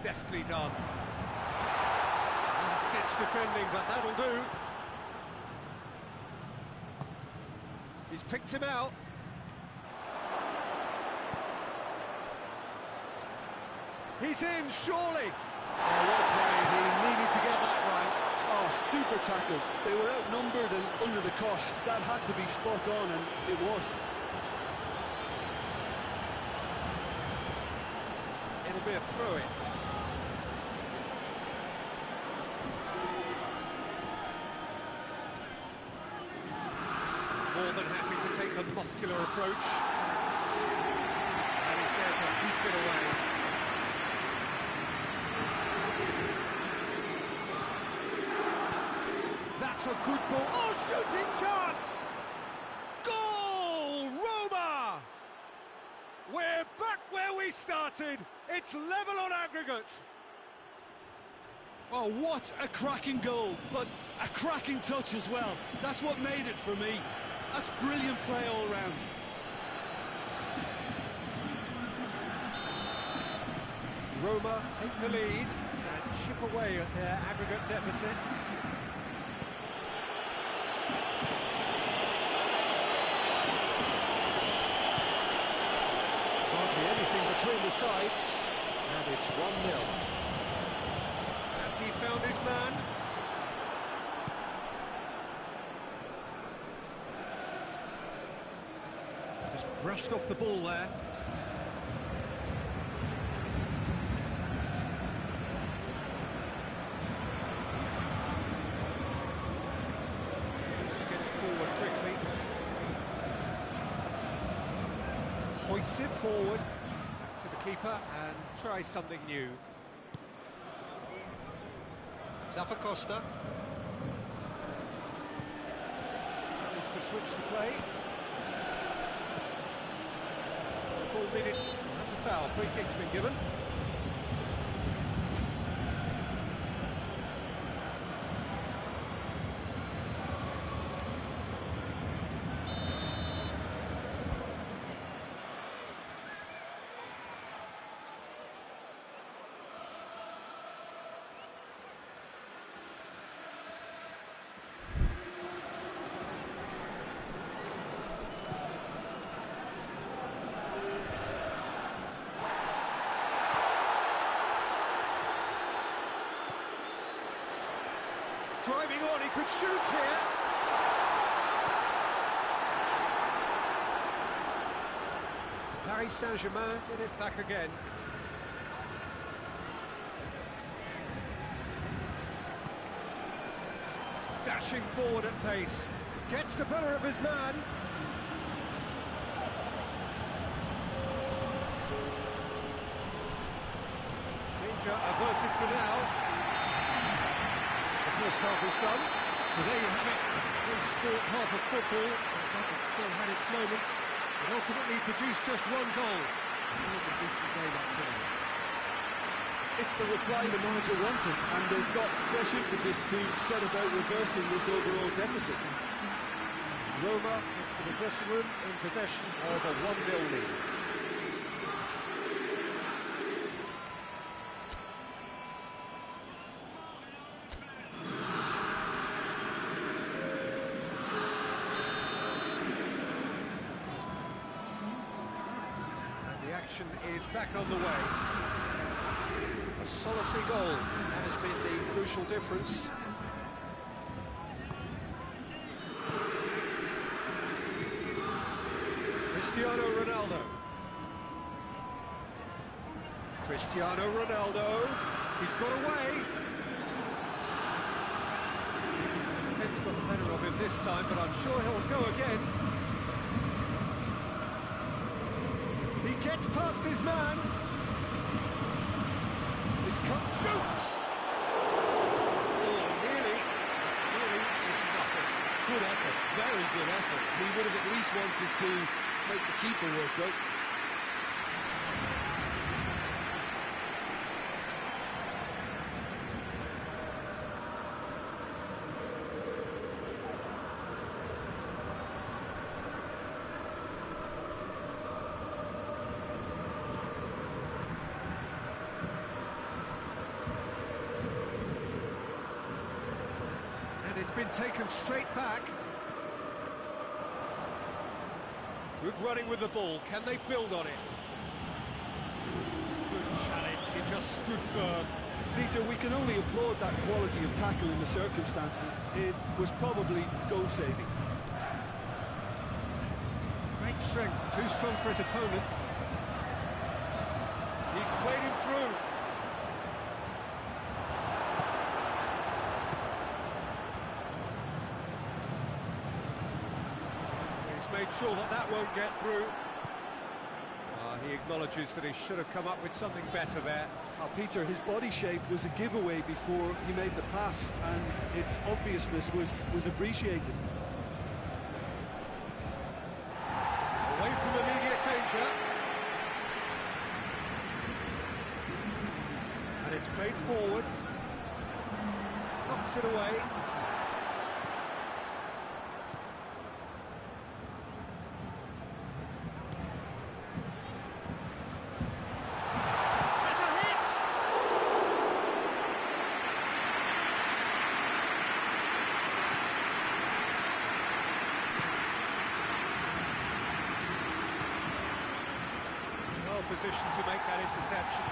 Deftly done. Last-ditch defending, but that'll do. He's picked him out. He's in, surely. Oh, well played. He needed to get that right. Oh, super tackle. They were outnumbered and under the cosh. That had to be spot on, and it was. It'll be a throw-in. More than happy to take the muscular approach. And he's there to hoof it away. That's a good ball. Oh, shooting chance! Goal! Roma! We're back where we started. It's level on aggregate. Oh, what a cracking goal, but a cracking touch as well. That's what made it for me. That's brilliant play all round. Roma take the lead and chip away at their aggregate deficit. Hardly anything between the sides, and it's 1-0. Has he found his man? Just brushed off the ball there. Needs to get it forward quickly. Hoists it forward. Back to the keeper and try something new. Zappacosta. Tries to switch the play. The ball needed. That's a foul. Free kick's been given. Driving on, he could shoot here. Paris Saint-Germain get it back again. Dashing forward at pace. Gets the better of his man. Danger averted for now. First half is done. So there you have it. One sport, half of football. It still had its moments. It ultimately produced just one goal. A decent game up to now. It's the reply the manager wanted, and they've got fresh impetus to set about reversing this overall deficit. Roma head for the dressing room in possession of a 1-0 lead. Action is back on the way. A solitary goal, that has been the crucial difference. Cristiano Ronaldo. Cristiano Ronaldo. He's got away. Defence got the better of him this time, but I'm sure he'll go again. He gets past his man. It's come, shoots! Oh, nearly is nothing. Good effort, very good effort. He would have at least wanted to make the keeper work, though. It's been taken straight back. Good running with the ball. Can they build on it? Good challenge. He just stood firm. Peter, we can only applaud that quality of tackle in the circumstances. It was probably goal-saving. Great strength. Too strong for his opponent. He's played him through. Made sure that that won't get through. He acknowledges that he should have come up with something better there. Peter, his body shape was a giveaway before he made the pass, and its obviousness was appreciated. Away from immediate danger. And it's played forward. Knocks it away. Position to make that interception.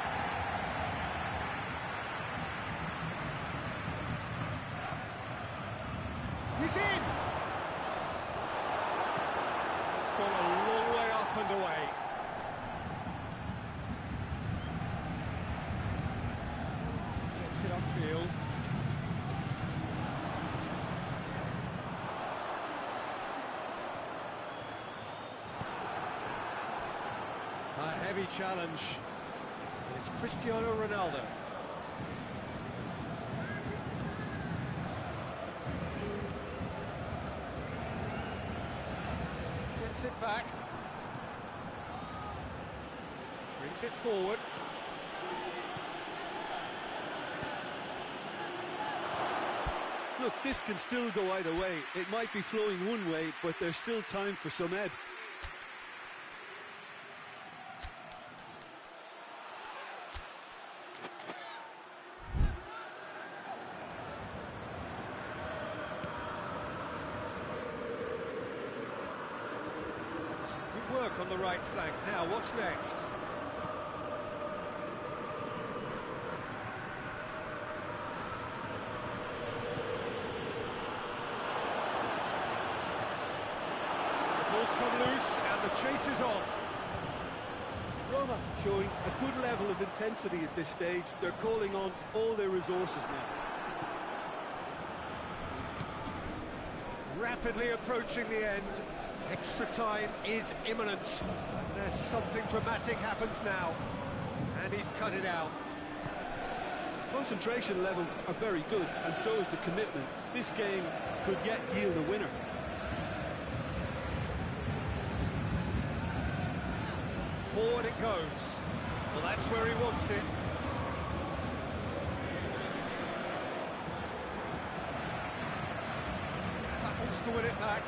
He's in! It's gone a long way up and away. Gets it upfield. A heavy challenge. It's Cristiano Ronaldo. Gets it back. Brings it forward. Look, this can still go either way. It might be flowing one way, but there's still time for some ebb. Good work on the right flank. Now, what's next? The ball's come loose and the chase is on. Roma showing a good level of intensity at this stage. They're calling on all their resources now. Rapidly approaching the end. Extra time is imminent. Unless something dramatic happens now. And he's cut it out. Concentration levels are very good, and so is the commitment. This game could yet yield a winner. Forward it goes. Well, that's where he wants it. Battles to win it back.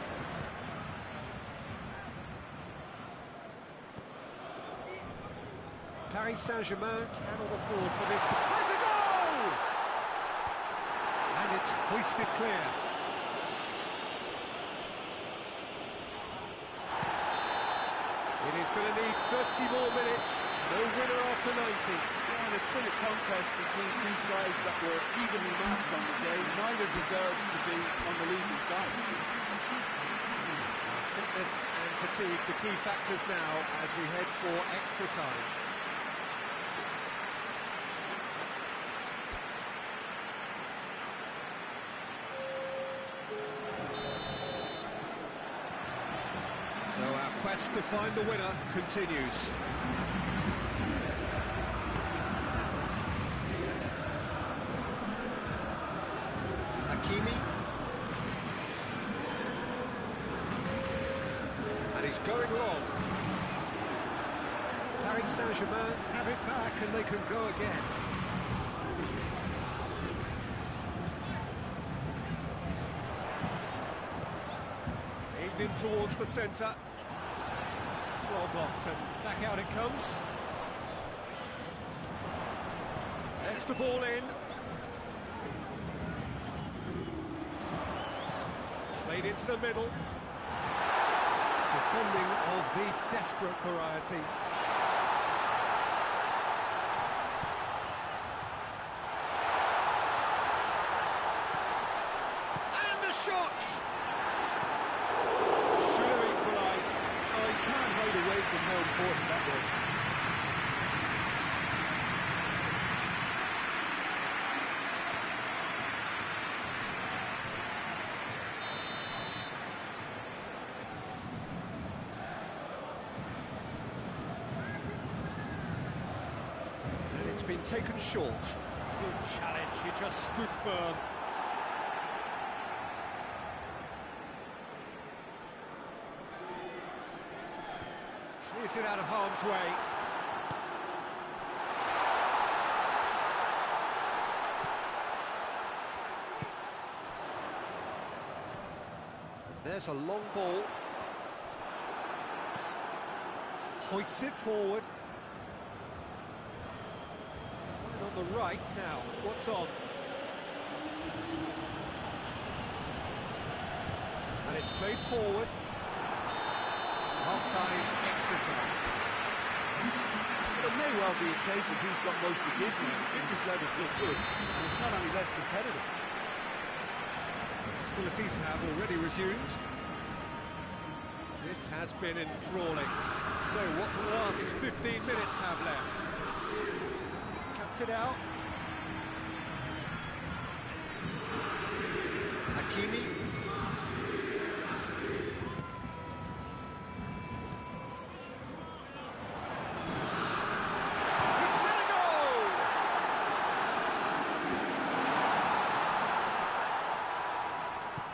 Paris Saint-Germain cannot afford for this. Has a goal! And it's hoisted clear. It is going to need 30 more minutes. No winner after 90. And it's been a contest between two sides that were evenly matched on the day. Neither deserves to be on the losing side. Fitness and fatigue, the key factors now as we head for extra time. So our quest to find the winner continues. Hakimi. And he's going long. Paris Saint-Germain have it back and they can go again. Aimed in towards the centre. It's well blocked and back out it comes. There's the ball in. Played into the middle. Defending of the desperate variety. And the shot! Should have equalised. Oh, you can't hide away from how important that was. It's been taken short. Good challenge, he just stood firm. Clears it out of harm's way. And there's a long ball. Hoists it forward. On the right now, what's on? And it's played forward. Half-time, extra time. But it may well be a case of who's got most to give now. The fitness levels look good, and it's not any less competitive. Hostilities have already resumed. This has been enthralling. So what do the last 15 minutes have left? It out. Hakimi. He's got a goal!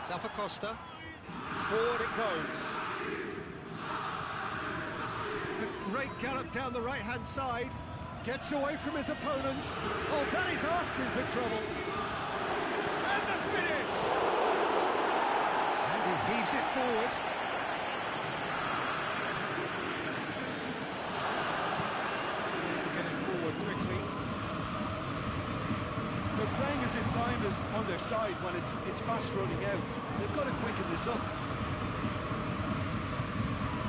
Zappacosta. Forward it goes. It's a great gallop down the right-hand side. Gets away from his opponents. Oh, Danny's asked him for trouble. And the finish! And he heaves it forward. Needs to get it forward quickly. They're playing as if time is on their side when it's fast running out. They've got to quicken this up.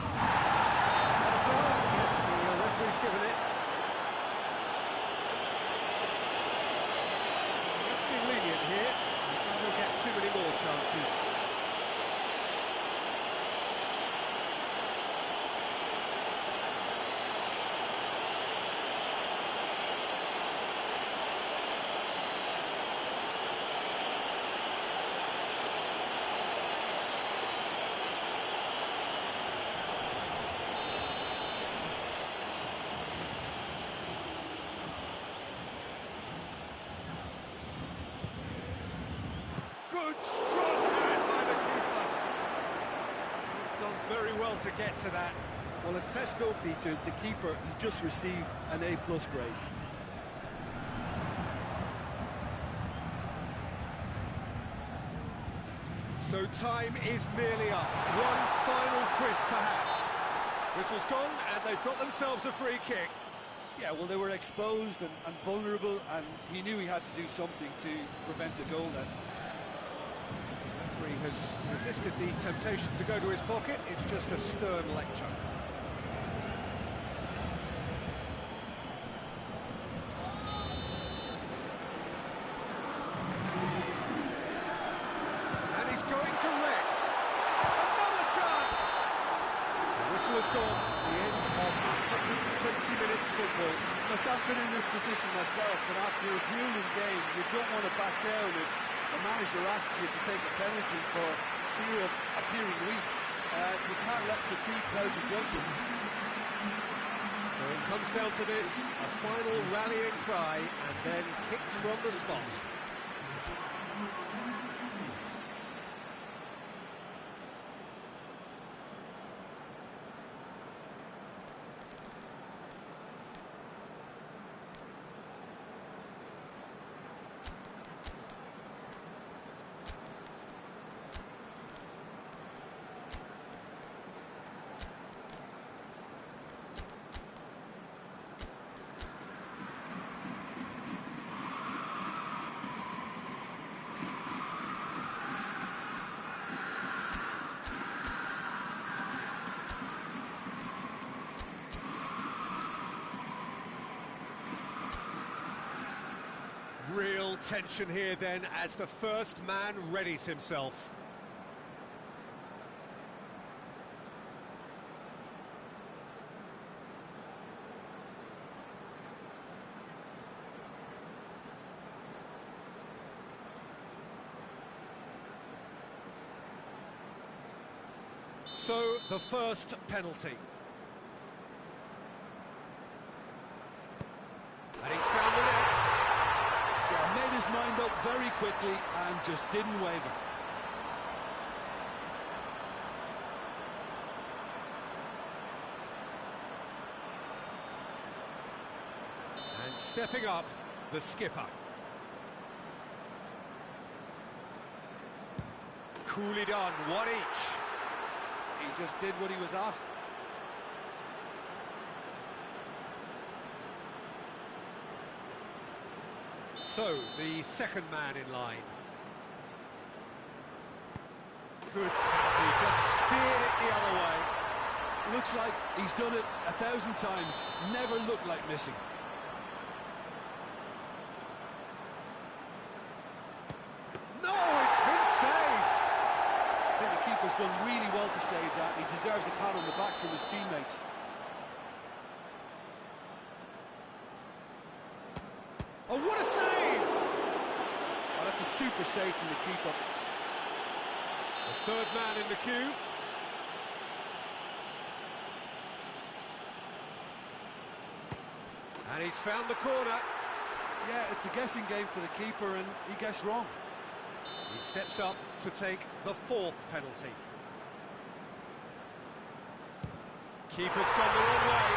And a foul. Yes, the referee's given it. Lenient here, and we'll get too many more chances. Good, strong hand by the keeper. He's done very well to get to that. Well, as Tesco, Peter, the keeper, he's just received an A+ grade. So time is nearly up. One final twist, perhaps. Whistle's gone, and they've got themselves a free kick. Yeah, well, they were exposed and vulnerable, and he knew he had to do something to prevent a goal then. The referee has resisted the temptation to go to his pocket. It's just a stern lecture. And he's going to Rex. Another chance! The whistle has gone. The end of 120 minutes football. Look, I've been in this position myself, and after a grueling game, you don't want to back down if the manager asks you to take a penalty for fear of appearing weak. You can't let fatigue cloud your judgment. So it comes down to this, a final rallying cry, and then kicks from the spot. Real tension here then as the first man readies himself. So, the first penalty. And he's found the net. Yeah, made his mind up very quickly and just didn't waver. And stepping up, the skipper. Coolly done, one each. He just did what he was asked. So, the second man in line. Good penalty, just steered it the other way. Looks like he's done it 1,000 times, never looked like missing. No, it's been saved! I think the keeper's done really well to save that. He deserves a pat on the back from his teammates. Oh, what a save! Oh, that's a super save from the keeper. The third man in the queue. And he's found the corner. Yeah, it's a guessing game for the keeper, and he guessed wrong. He steps up to take the fourth penalty. Keeper's gone the wrong way.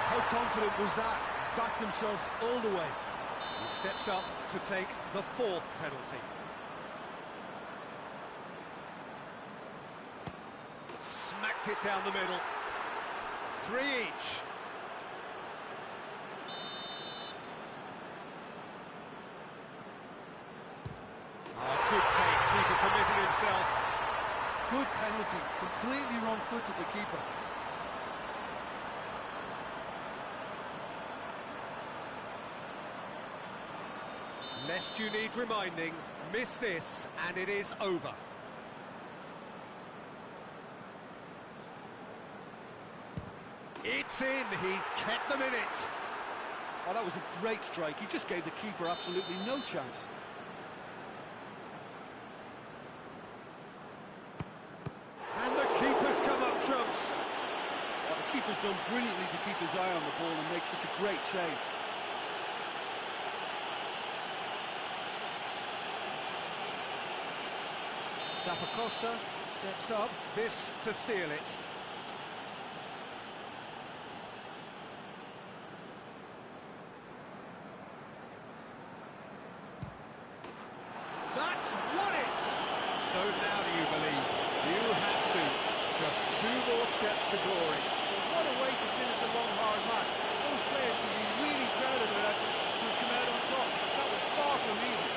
How confident was that? Backed himself all the way. He steps up to take the fourth penalty. Smacked it down the middle. Three each. Oh, good take. Keeper committed himself. Good penalty. Completely wrong-footed, the keeper. Lest you need reminding, miss this and it is over. It's in, he's kept them in it. Oh, that was a great strike. He just gave the keeper absolutely no chance. And the keeper's come up trumps. Oh, the keeper's done brilliantly to keep his eye on the ball and make such a great save. Zappacosta steps up, this to seal it. That's won it! So now do you believe? You have to. Just two more steps to glory. Well, what a way to finish a long, hard match. Those players can be really proud of their effort to have come out on top. That was far from easy.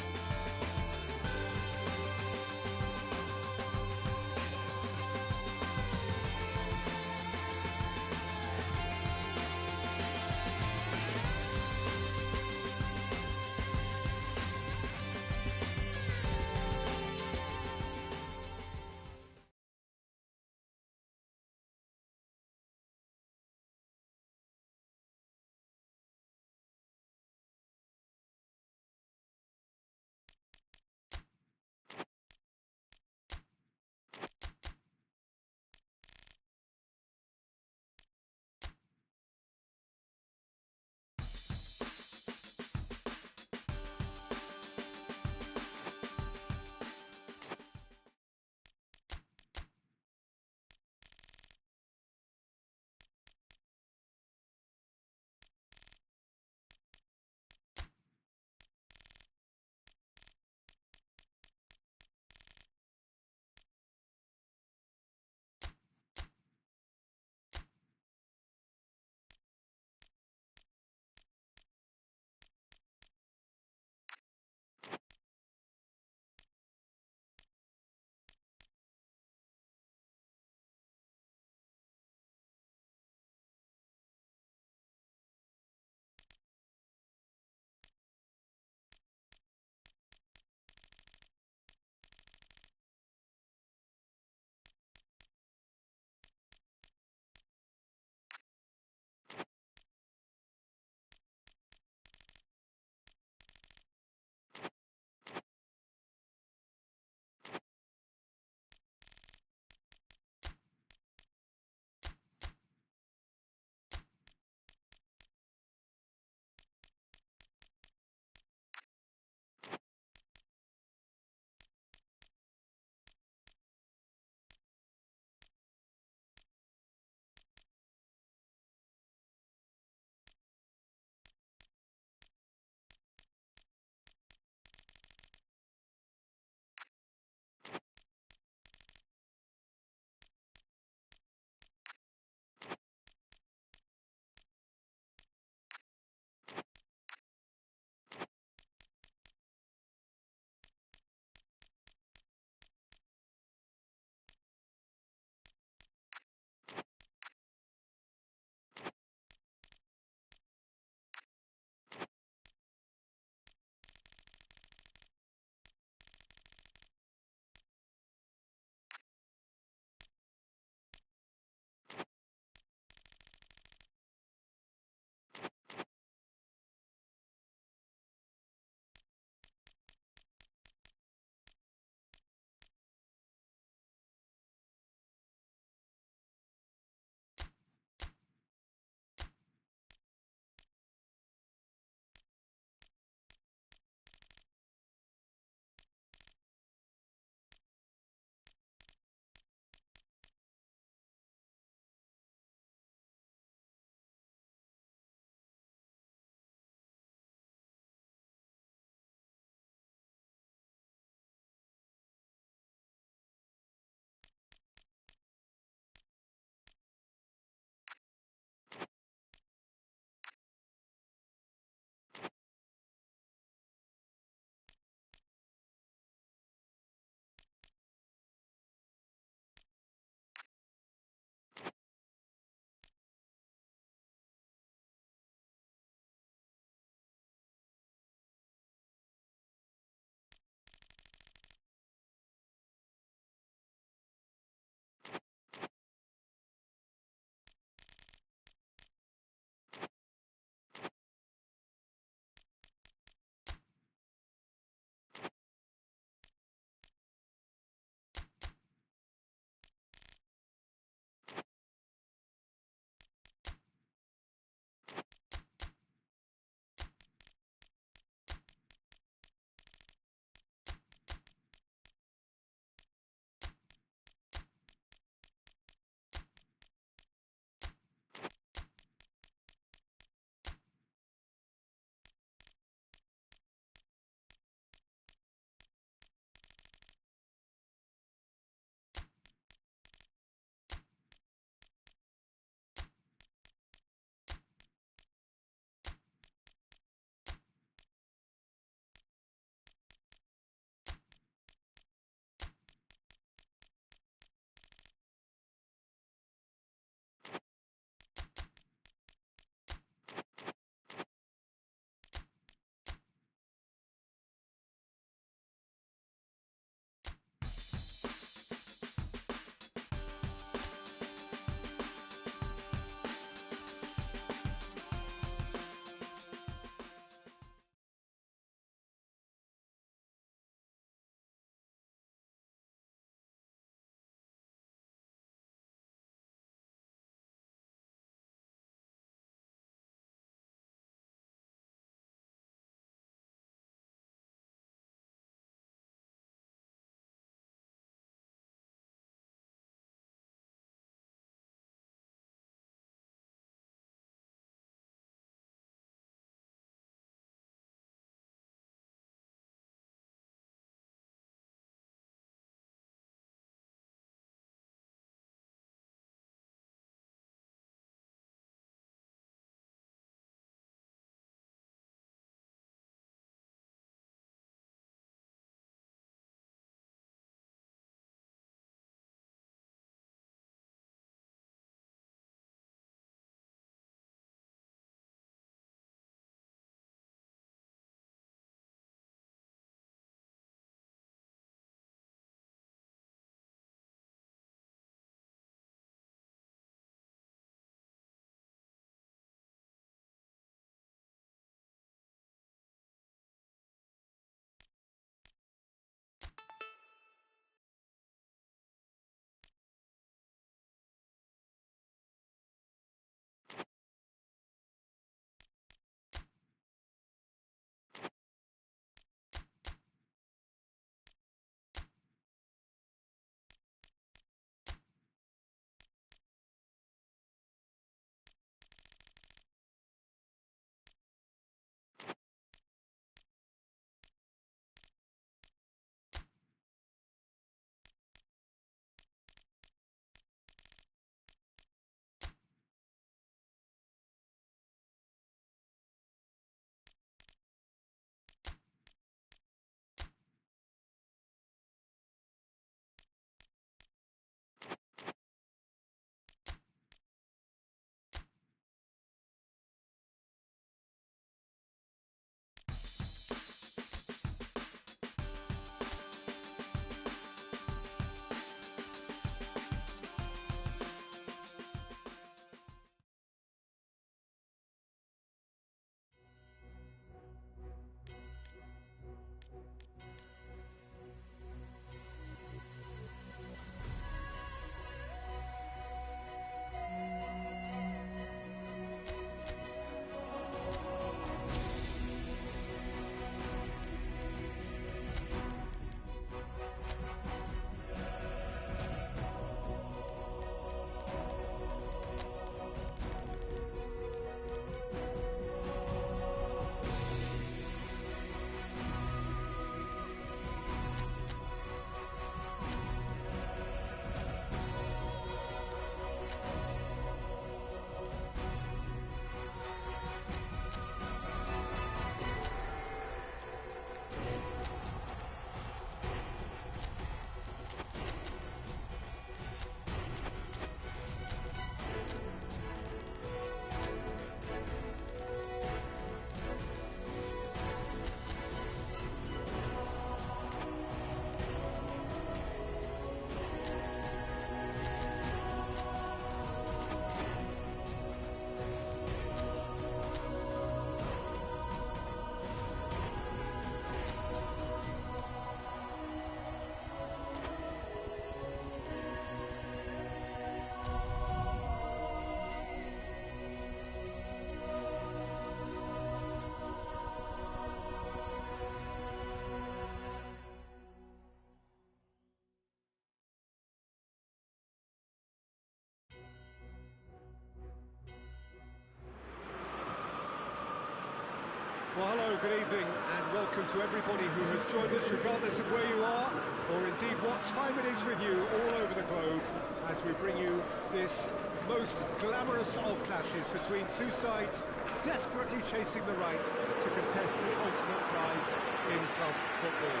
Well, hello, good evening, and welcome to everybody who has joined us, regardless of where you are, or indeed what time it is with you all over the globe, as we bring you this most glamorous of clashes between two sides desperately chasing the right to contest the ultimate prize in club football.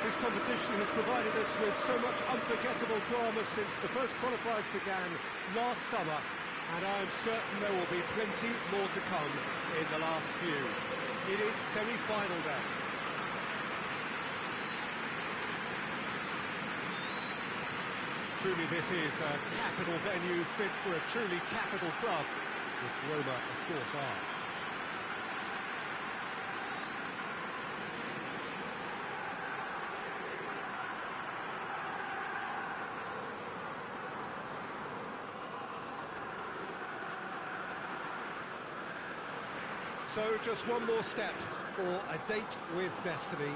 This competition has provided us with so much unforgettable drama since the first qualifiers began last summer, and I am certain there will be plenty more to come in the last few. It is semi-final day. Truly this is a capital venue fit for a truly capital club, which Roma, of course, are. So just one more step for a date with destiny.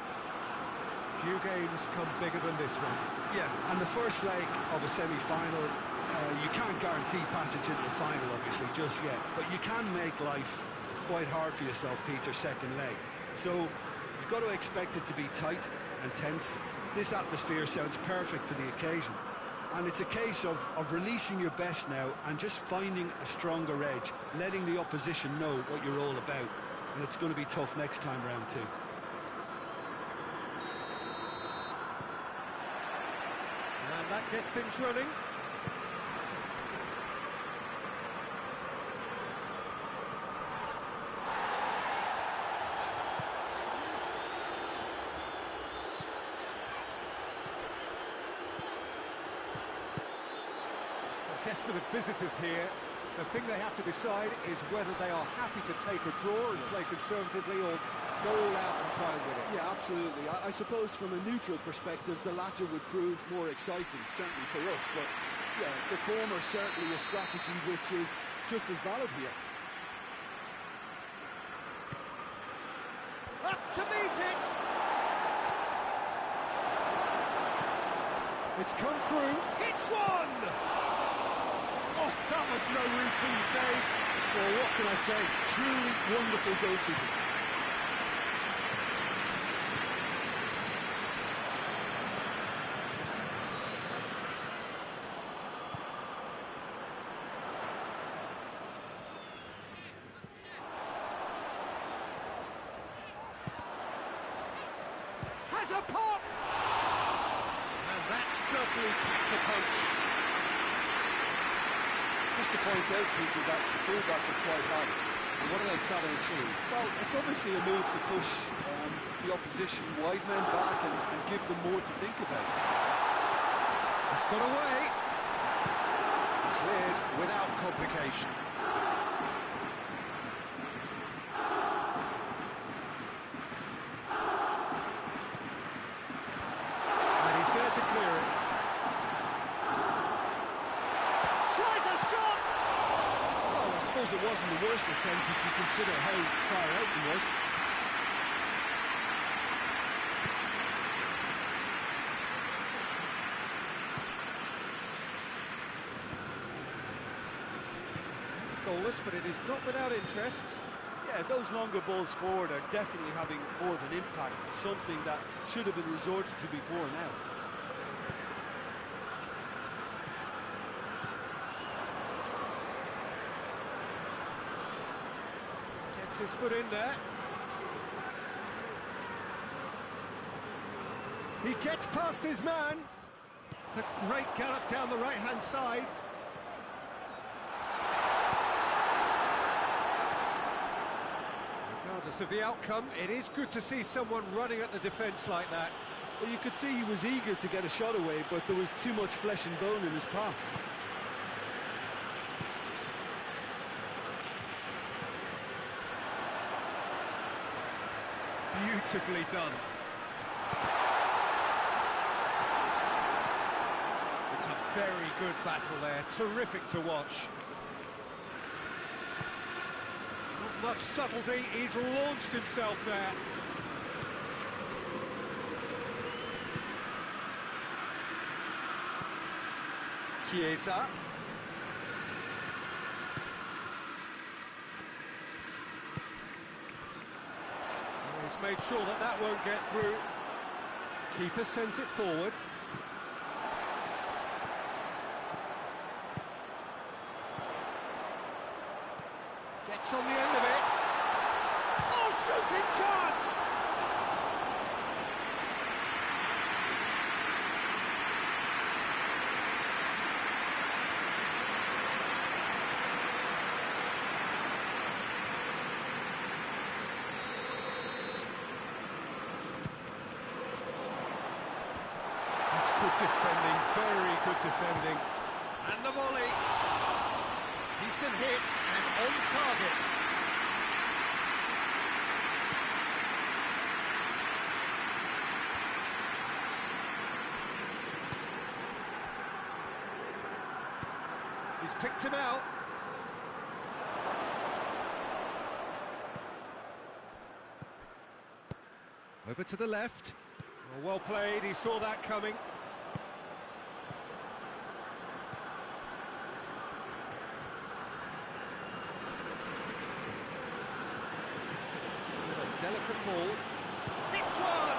Few games come bigger than this one. Yeah, and the first leg of a semi-final, you can't guarantee passage into the final, obviously, just yet. But you can make life quite hard for yourself, Peter, second leg. So you've got to expect it to be tight and tense. This atmosphere sounds perfect for the occasion. And it's a case of releasing your best now and just finding a stronger edge, letting the opposition know what you're all about. And it's going to be tough next time round too. And that gets things running. I guess for the visitors here, the thing they have to decide is whether they are happy to take a draw and play conservatively or go all out and try and win it. Yeah, absolutely. I suppose from a neutral perspective, the latter would prove more exciting, certainly for us. But yeah, the former certainly a strategy which is just as valid here. Up to meet it! It's come through, hits one! Oh, that was no routine save. Well, what can I say? Truly wonderful goalkeeping. Has a pop! And that certainly packed a punch. Just to point out, Peter, that the fullbacks are quite high. And what are they trying to achieve? Well, it's obviously a move to push the opposition wide men back and give them more to think about. It's got away. Cleared without complication. And he's there to clear it. Tries a shot! Well, I suppose it wasn't the worst attempt if you consider how far out he was. Goalless, but it is not without interest. Yeah, those longer balls forward are definitely having more of an impact, something that should have been resorted to before now. Gets his foot in there. He gets past his man. It's a great gallop down the right-hand side. Regardless of the outcome, it is good to see someone running at the defence like that. Well, you could see he was eager to get a shot away, but there was too much flesh and bone in his path. Beautifully done. It's a very good battle there, terrific to watch. Not much subtlety, he's launched himself there. Chiesa. He's made sure that that won't get through. Keeper sends it forward. Gets on the end of it. Oh, shooting chance! Good defending, very good defending. And the volley. Decent hit and on target. He's picked him out. Over to the left. Well played, he saw that coming. Delicate ball. Hits one!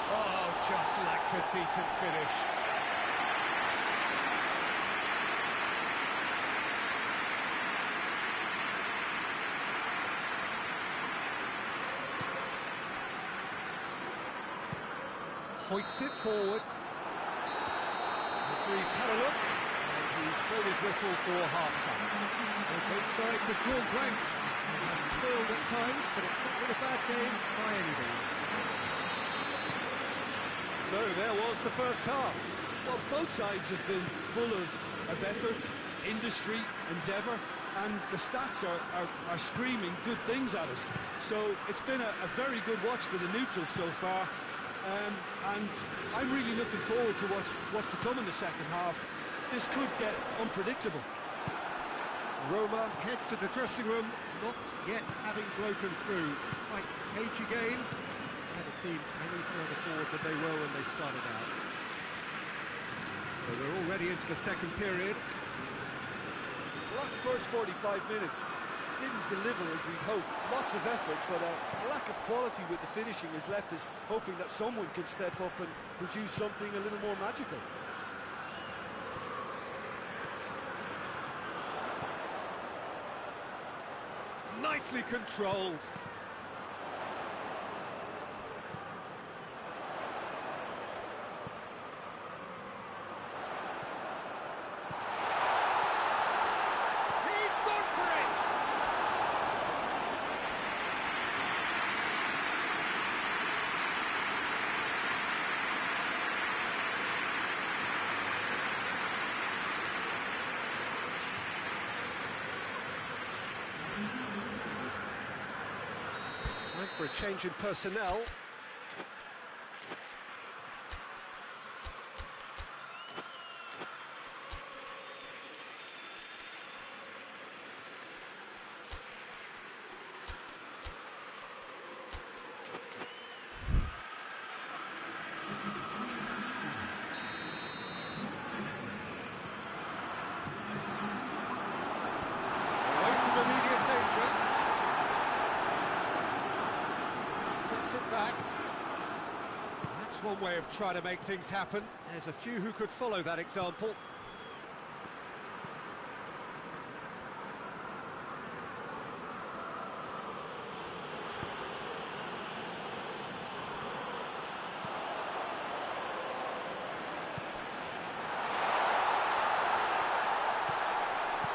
Oh, just lacked a decent finish. Hoists it forward. The referee's had a look, and he's blown his whistle for half-time. Both sides have drawn blanks. They have toiled at times, but it's not been a bad game by any means. So there was the first half. Well, both sides have been full of effort, industry, endeavour, and the stats are screaming good things at us. So it's been a very good watch for the neutrals so far. And I'm really looking forward to what's to come in the second half. This could get unpredictable. Roma head to the dressing room, not yet having broken through. Tight, cagey game. Had a team any further forward than they were when they started out. So we're already into the second period. Well, that first 45 minutes didn't deliver as we'd hoped. Lots of effort, but a lack of quality with the finishing has left us hoping that someone can step up and produce something a little more magical. Nicely controlled. Time for a change in personnel. Away from immediate danger. It back. That's one way of trying to make things happen. There's a few who could follow that example.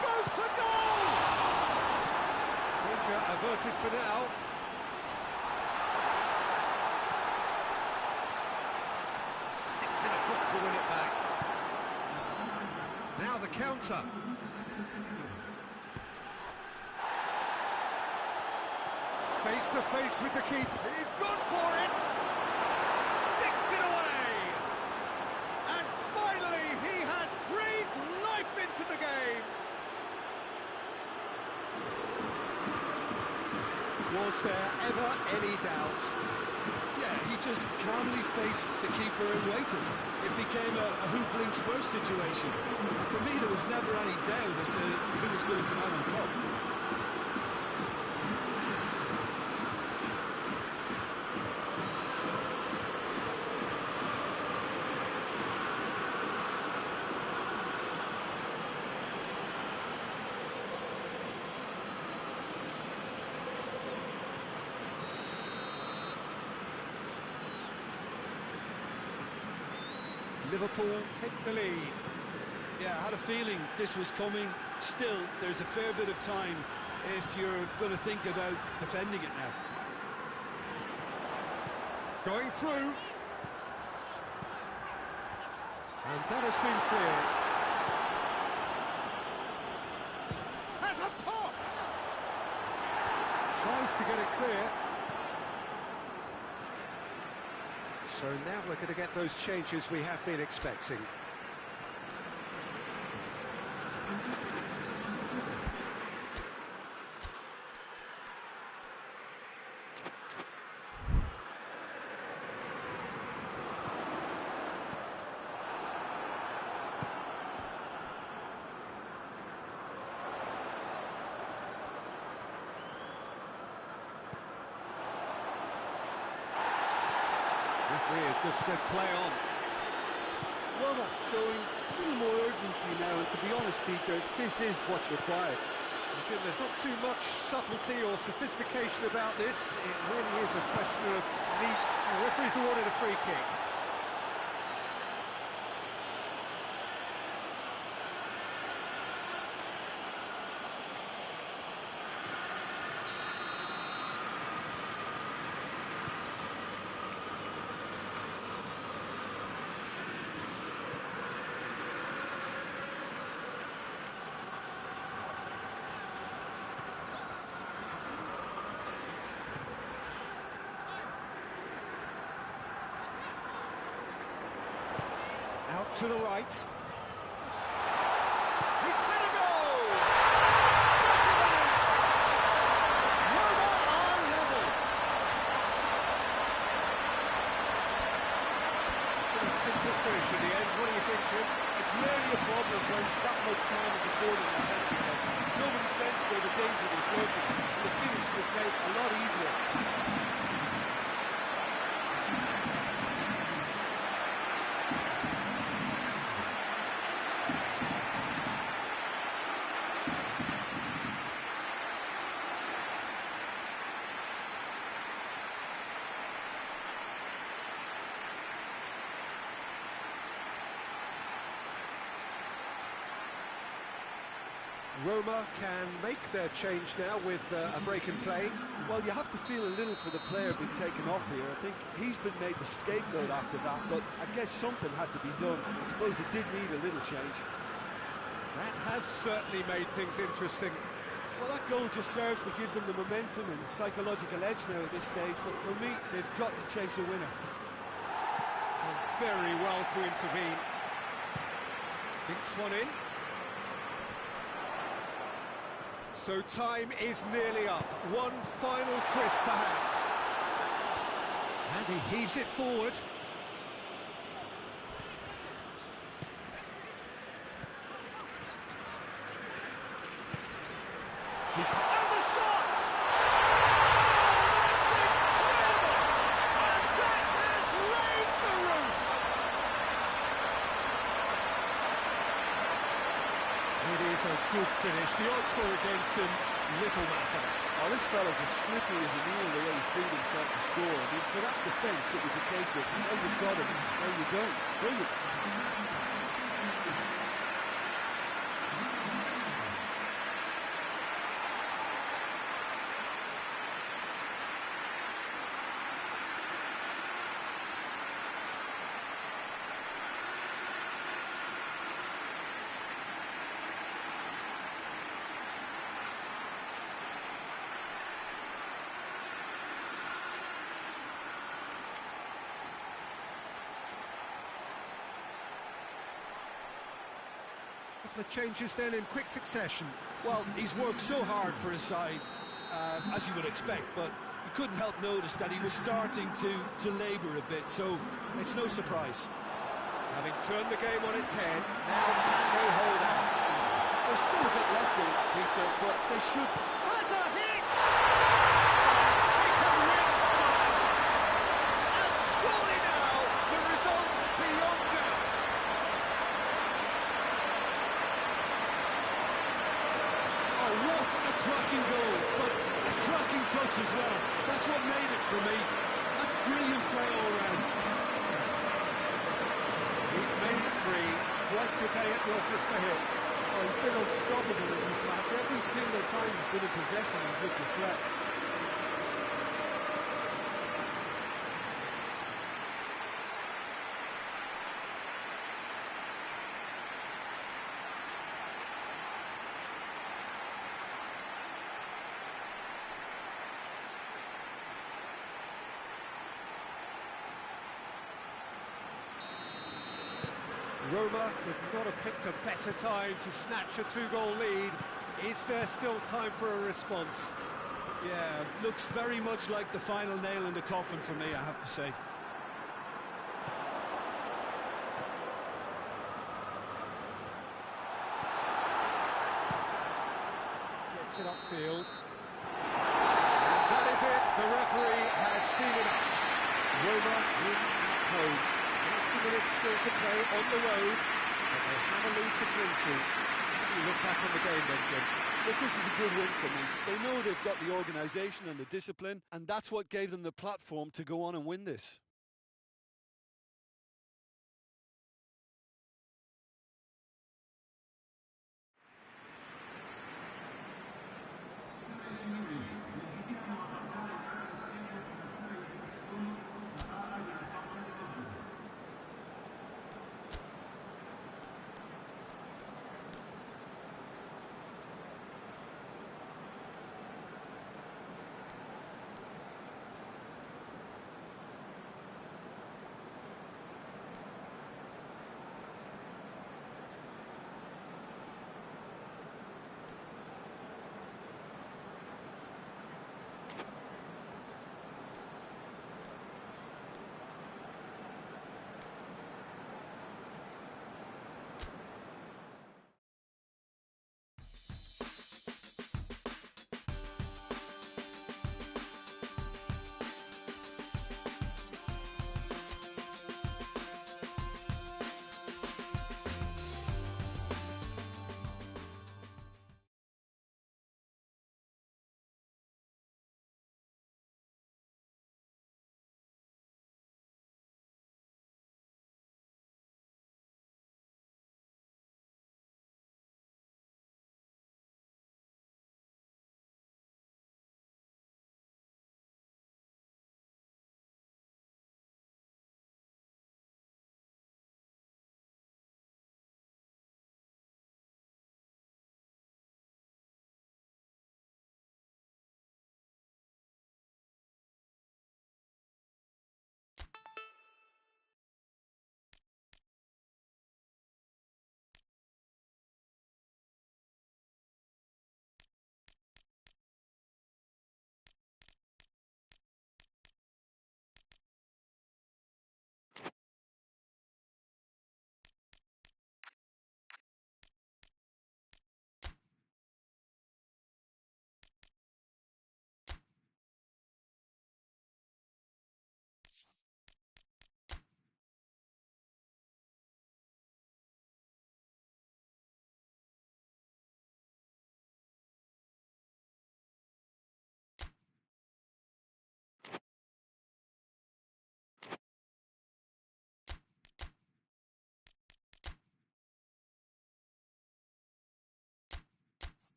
Goes for goal! Danger averted for now. To win it back. Now the counter. Face to face with the keeper. He's gone for it. Sticks it away. And finally he has breathed life into the game. Was there ever any doubt? Yeah, he just calmly faced the keeper and waited. It became a who blinks first situation. And for me, there was never any doubt as to who was going to come out on top. Liverpool take the lead. Yeah, I had a feeling this was coming. Still, there's a fair bit of time if you're going to think about defending it now. Going through. And that has been cleared. Has a pop! Tries to get it clear. So now we're going to get those changes we have been expecting. Referee has just said play on. Roma showing a little more urgency now, and to be honest, Peter, this is what's required. And Jim, there's not too much subtlety or sophistication about this. It really is a question of need. The referee's awarded a free kick. Out to the right. He's had a goal! Roma are level. Pretty simple finish in the end. What do you think, Jim? It's rarely a problem when that much time is afforded in the penalty box. Nobody sensed where the danger was lurking, and the finish was made a lot easier. Roma can make their change now with a break in play. Well, you have to feel a little for the player being taken off here. I think he's been made the scapegoat after that, but I guess something had to be done. I suppose it did need a little change. That has certainly made things interesting. Well, that goal just serves to give them the momentum and psychological edge now at this stage, but for me, they've got to chase a winner. Done very well to intervene. Dinks one in. So time is nearly up. One final twist, perhaps. And he heaves it forward. And the shot! That's incredible! And that has raised the roof! It is a good finish. The odds were against him, little matter. Oh, this fella's as slippery as an eel the way he freed himself to score. I mean, for that defence, it was a case of, now you've got him, now you don't. Brilliant. The changes then in quick succession. Well, he's worked so hard for his side, as you would expect, but you couldn't help notice that he was starting to labour a bit, so it's no surprise. Having turned the game on its head, now can they hold out? There's still a bit left in it, Peter, but they should... Has a hit! Take a real style! And surely now, the result's beyond doubt. Oh, what a cracking goal, but a cracking touch as well. That's what made it for me. That's brilliant play all round. He's made it 3. Quite a day at the office for him. Oh, he's been unstoppable in this match. Every single time he's been in possession, he's looked a threat. Roma could not have picked a better time to snatch a 2-goal lead. Is there still time for a response? Yeah, looks very much like the final nail in the coffin for me, I have to say. Gets it upfield. And that is it. The referee has seen enough. Roma win at home. 90 minutes still to play on the road, but they have a lead to cling to. How do you look back on the game then, Jim? Look, this is a good win for me. They know they've got the organisation and the discipline, and that's what gave them the platform to go on and win this.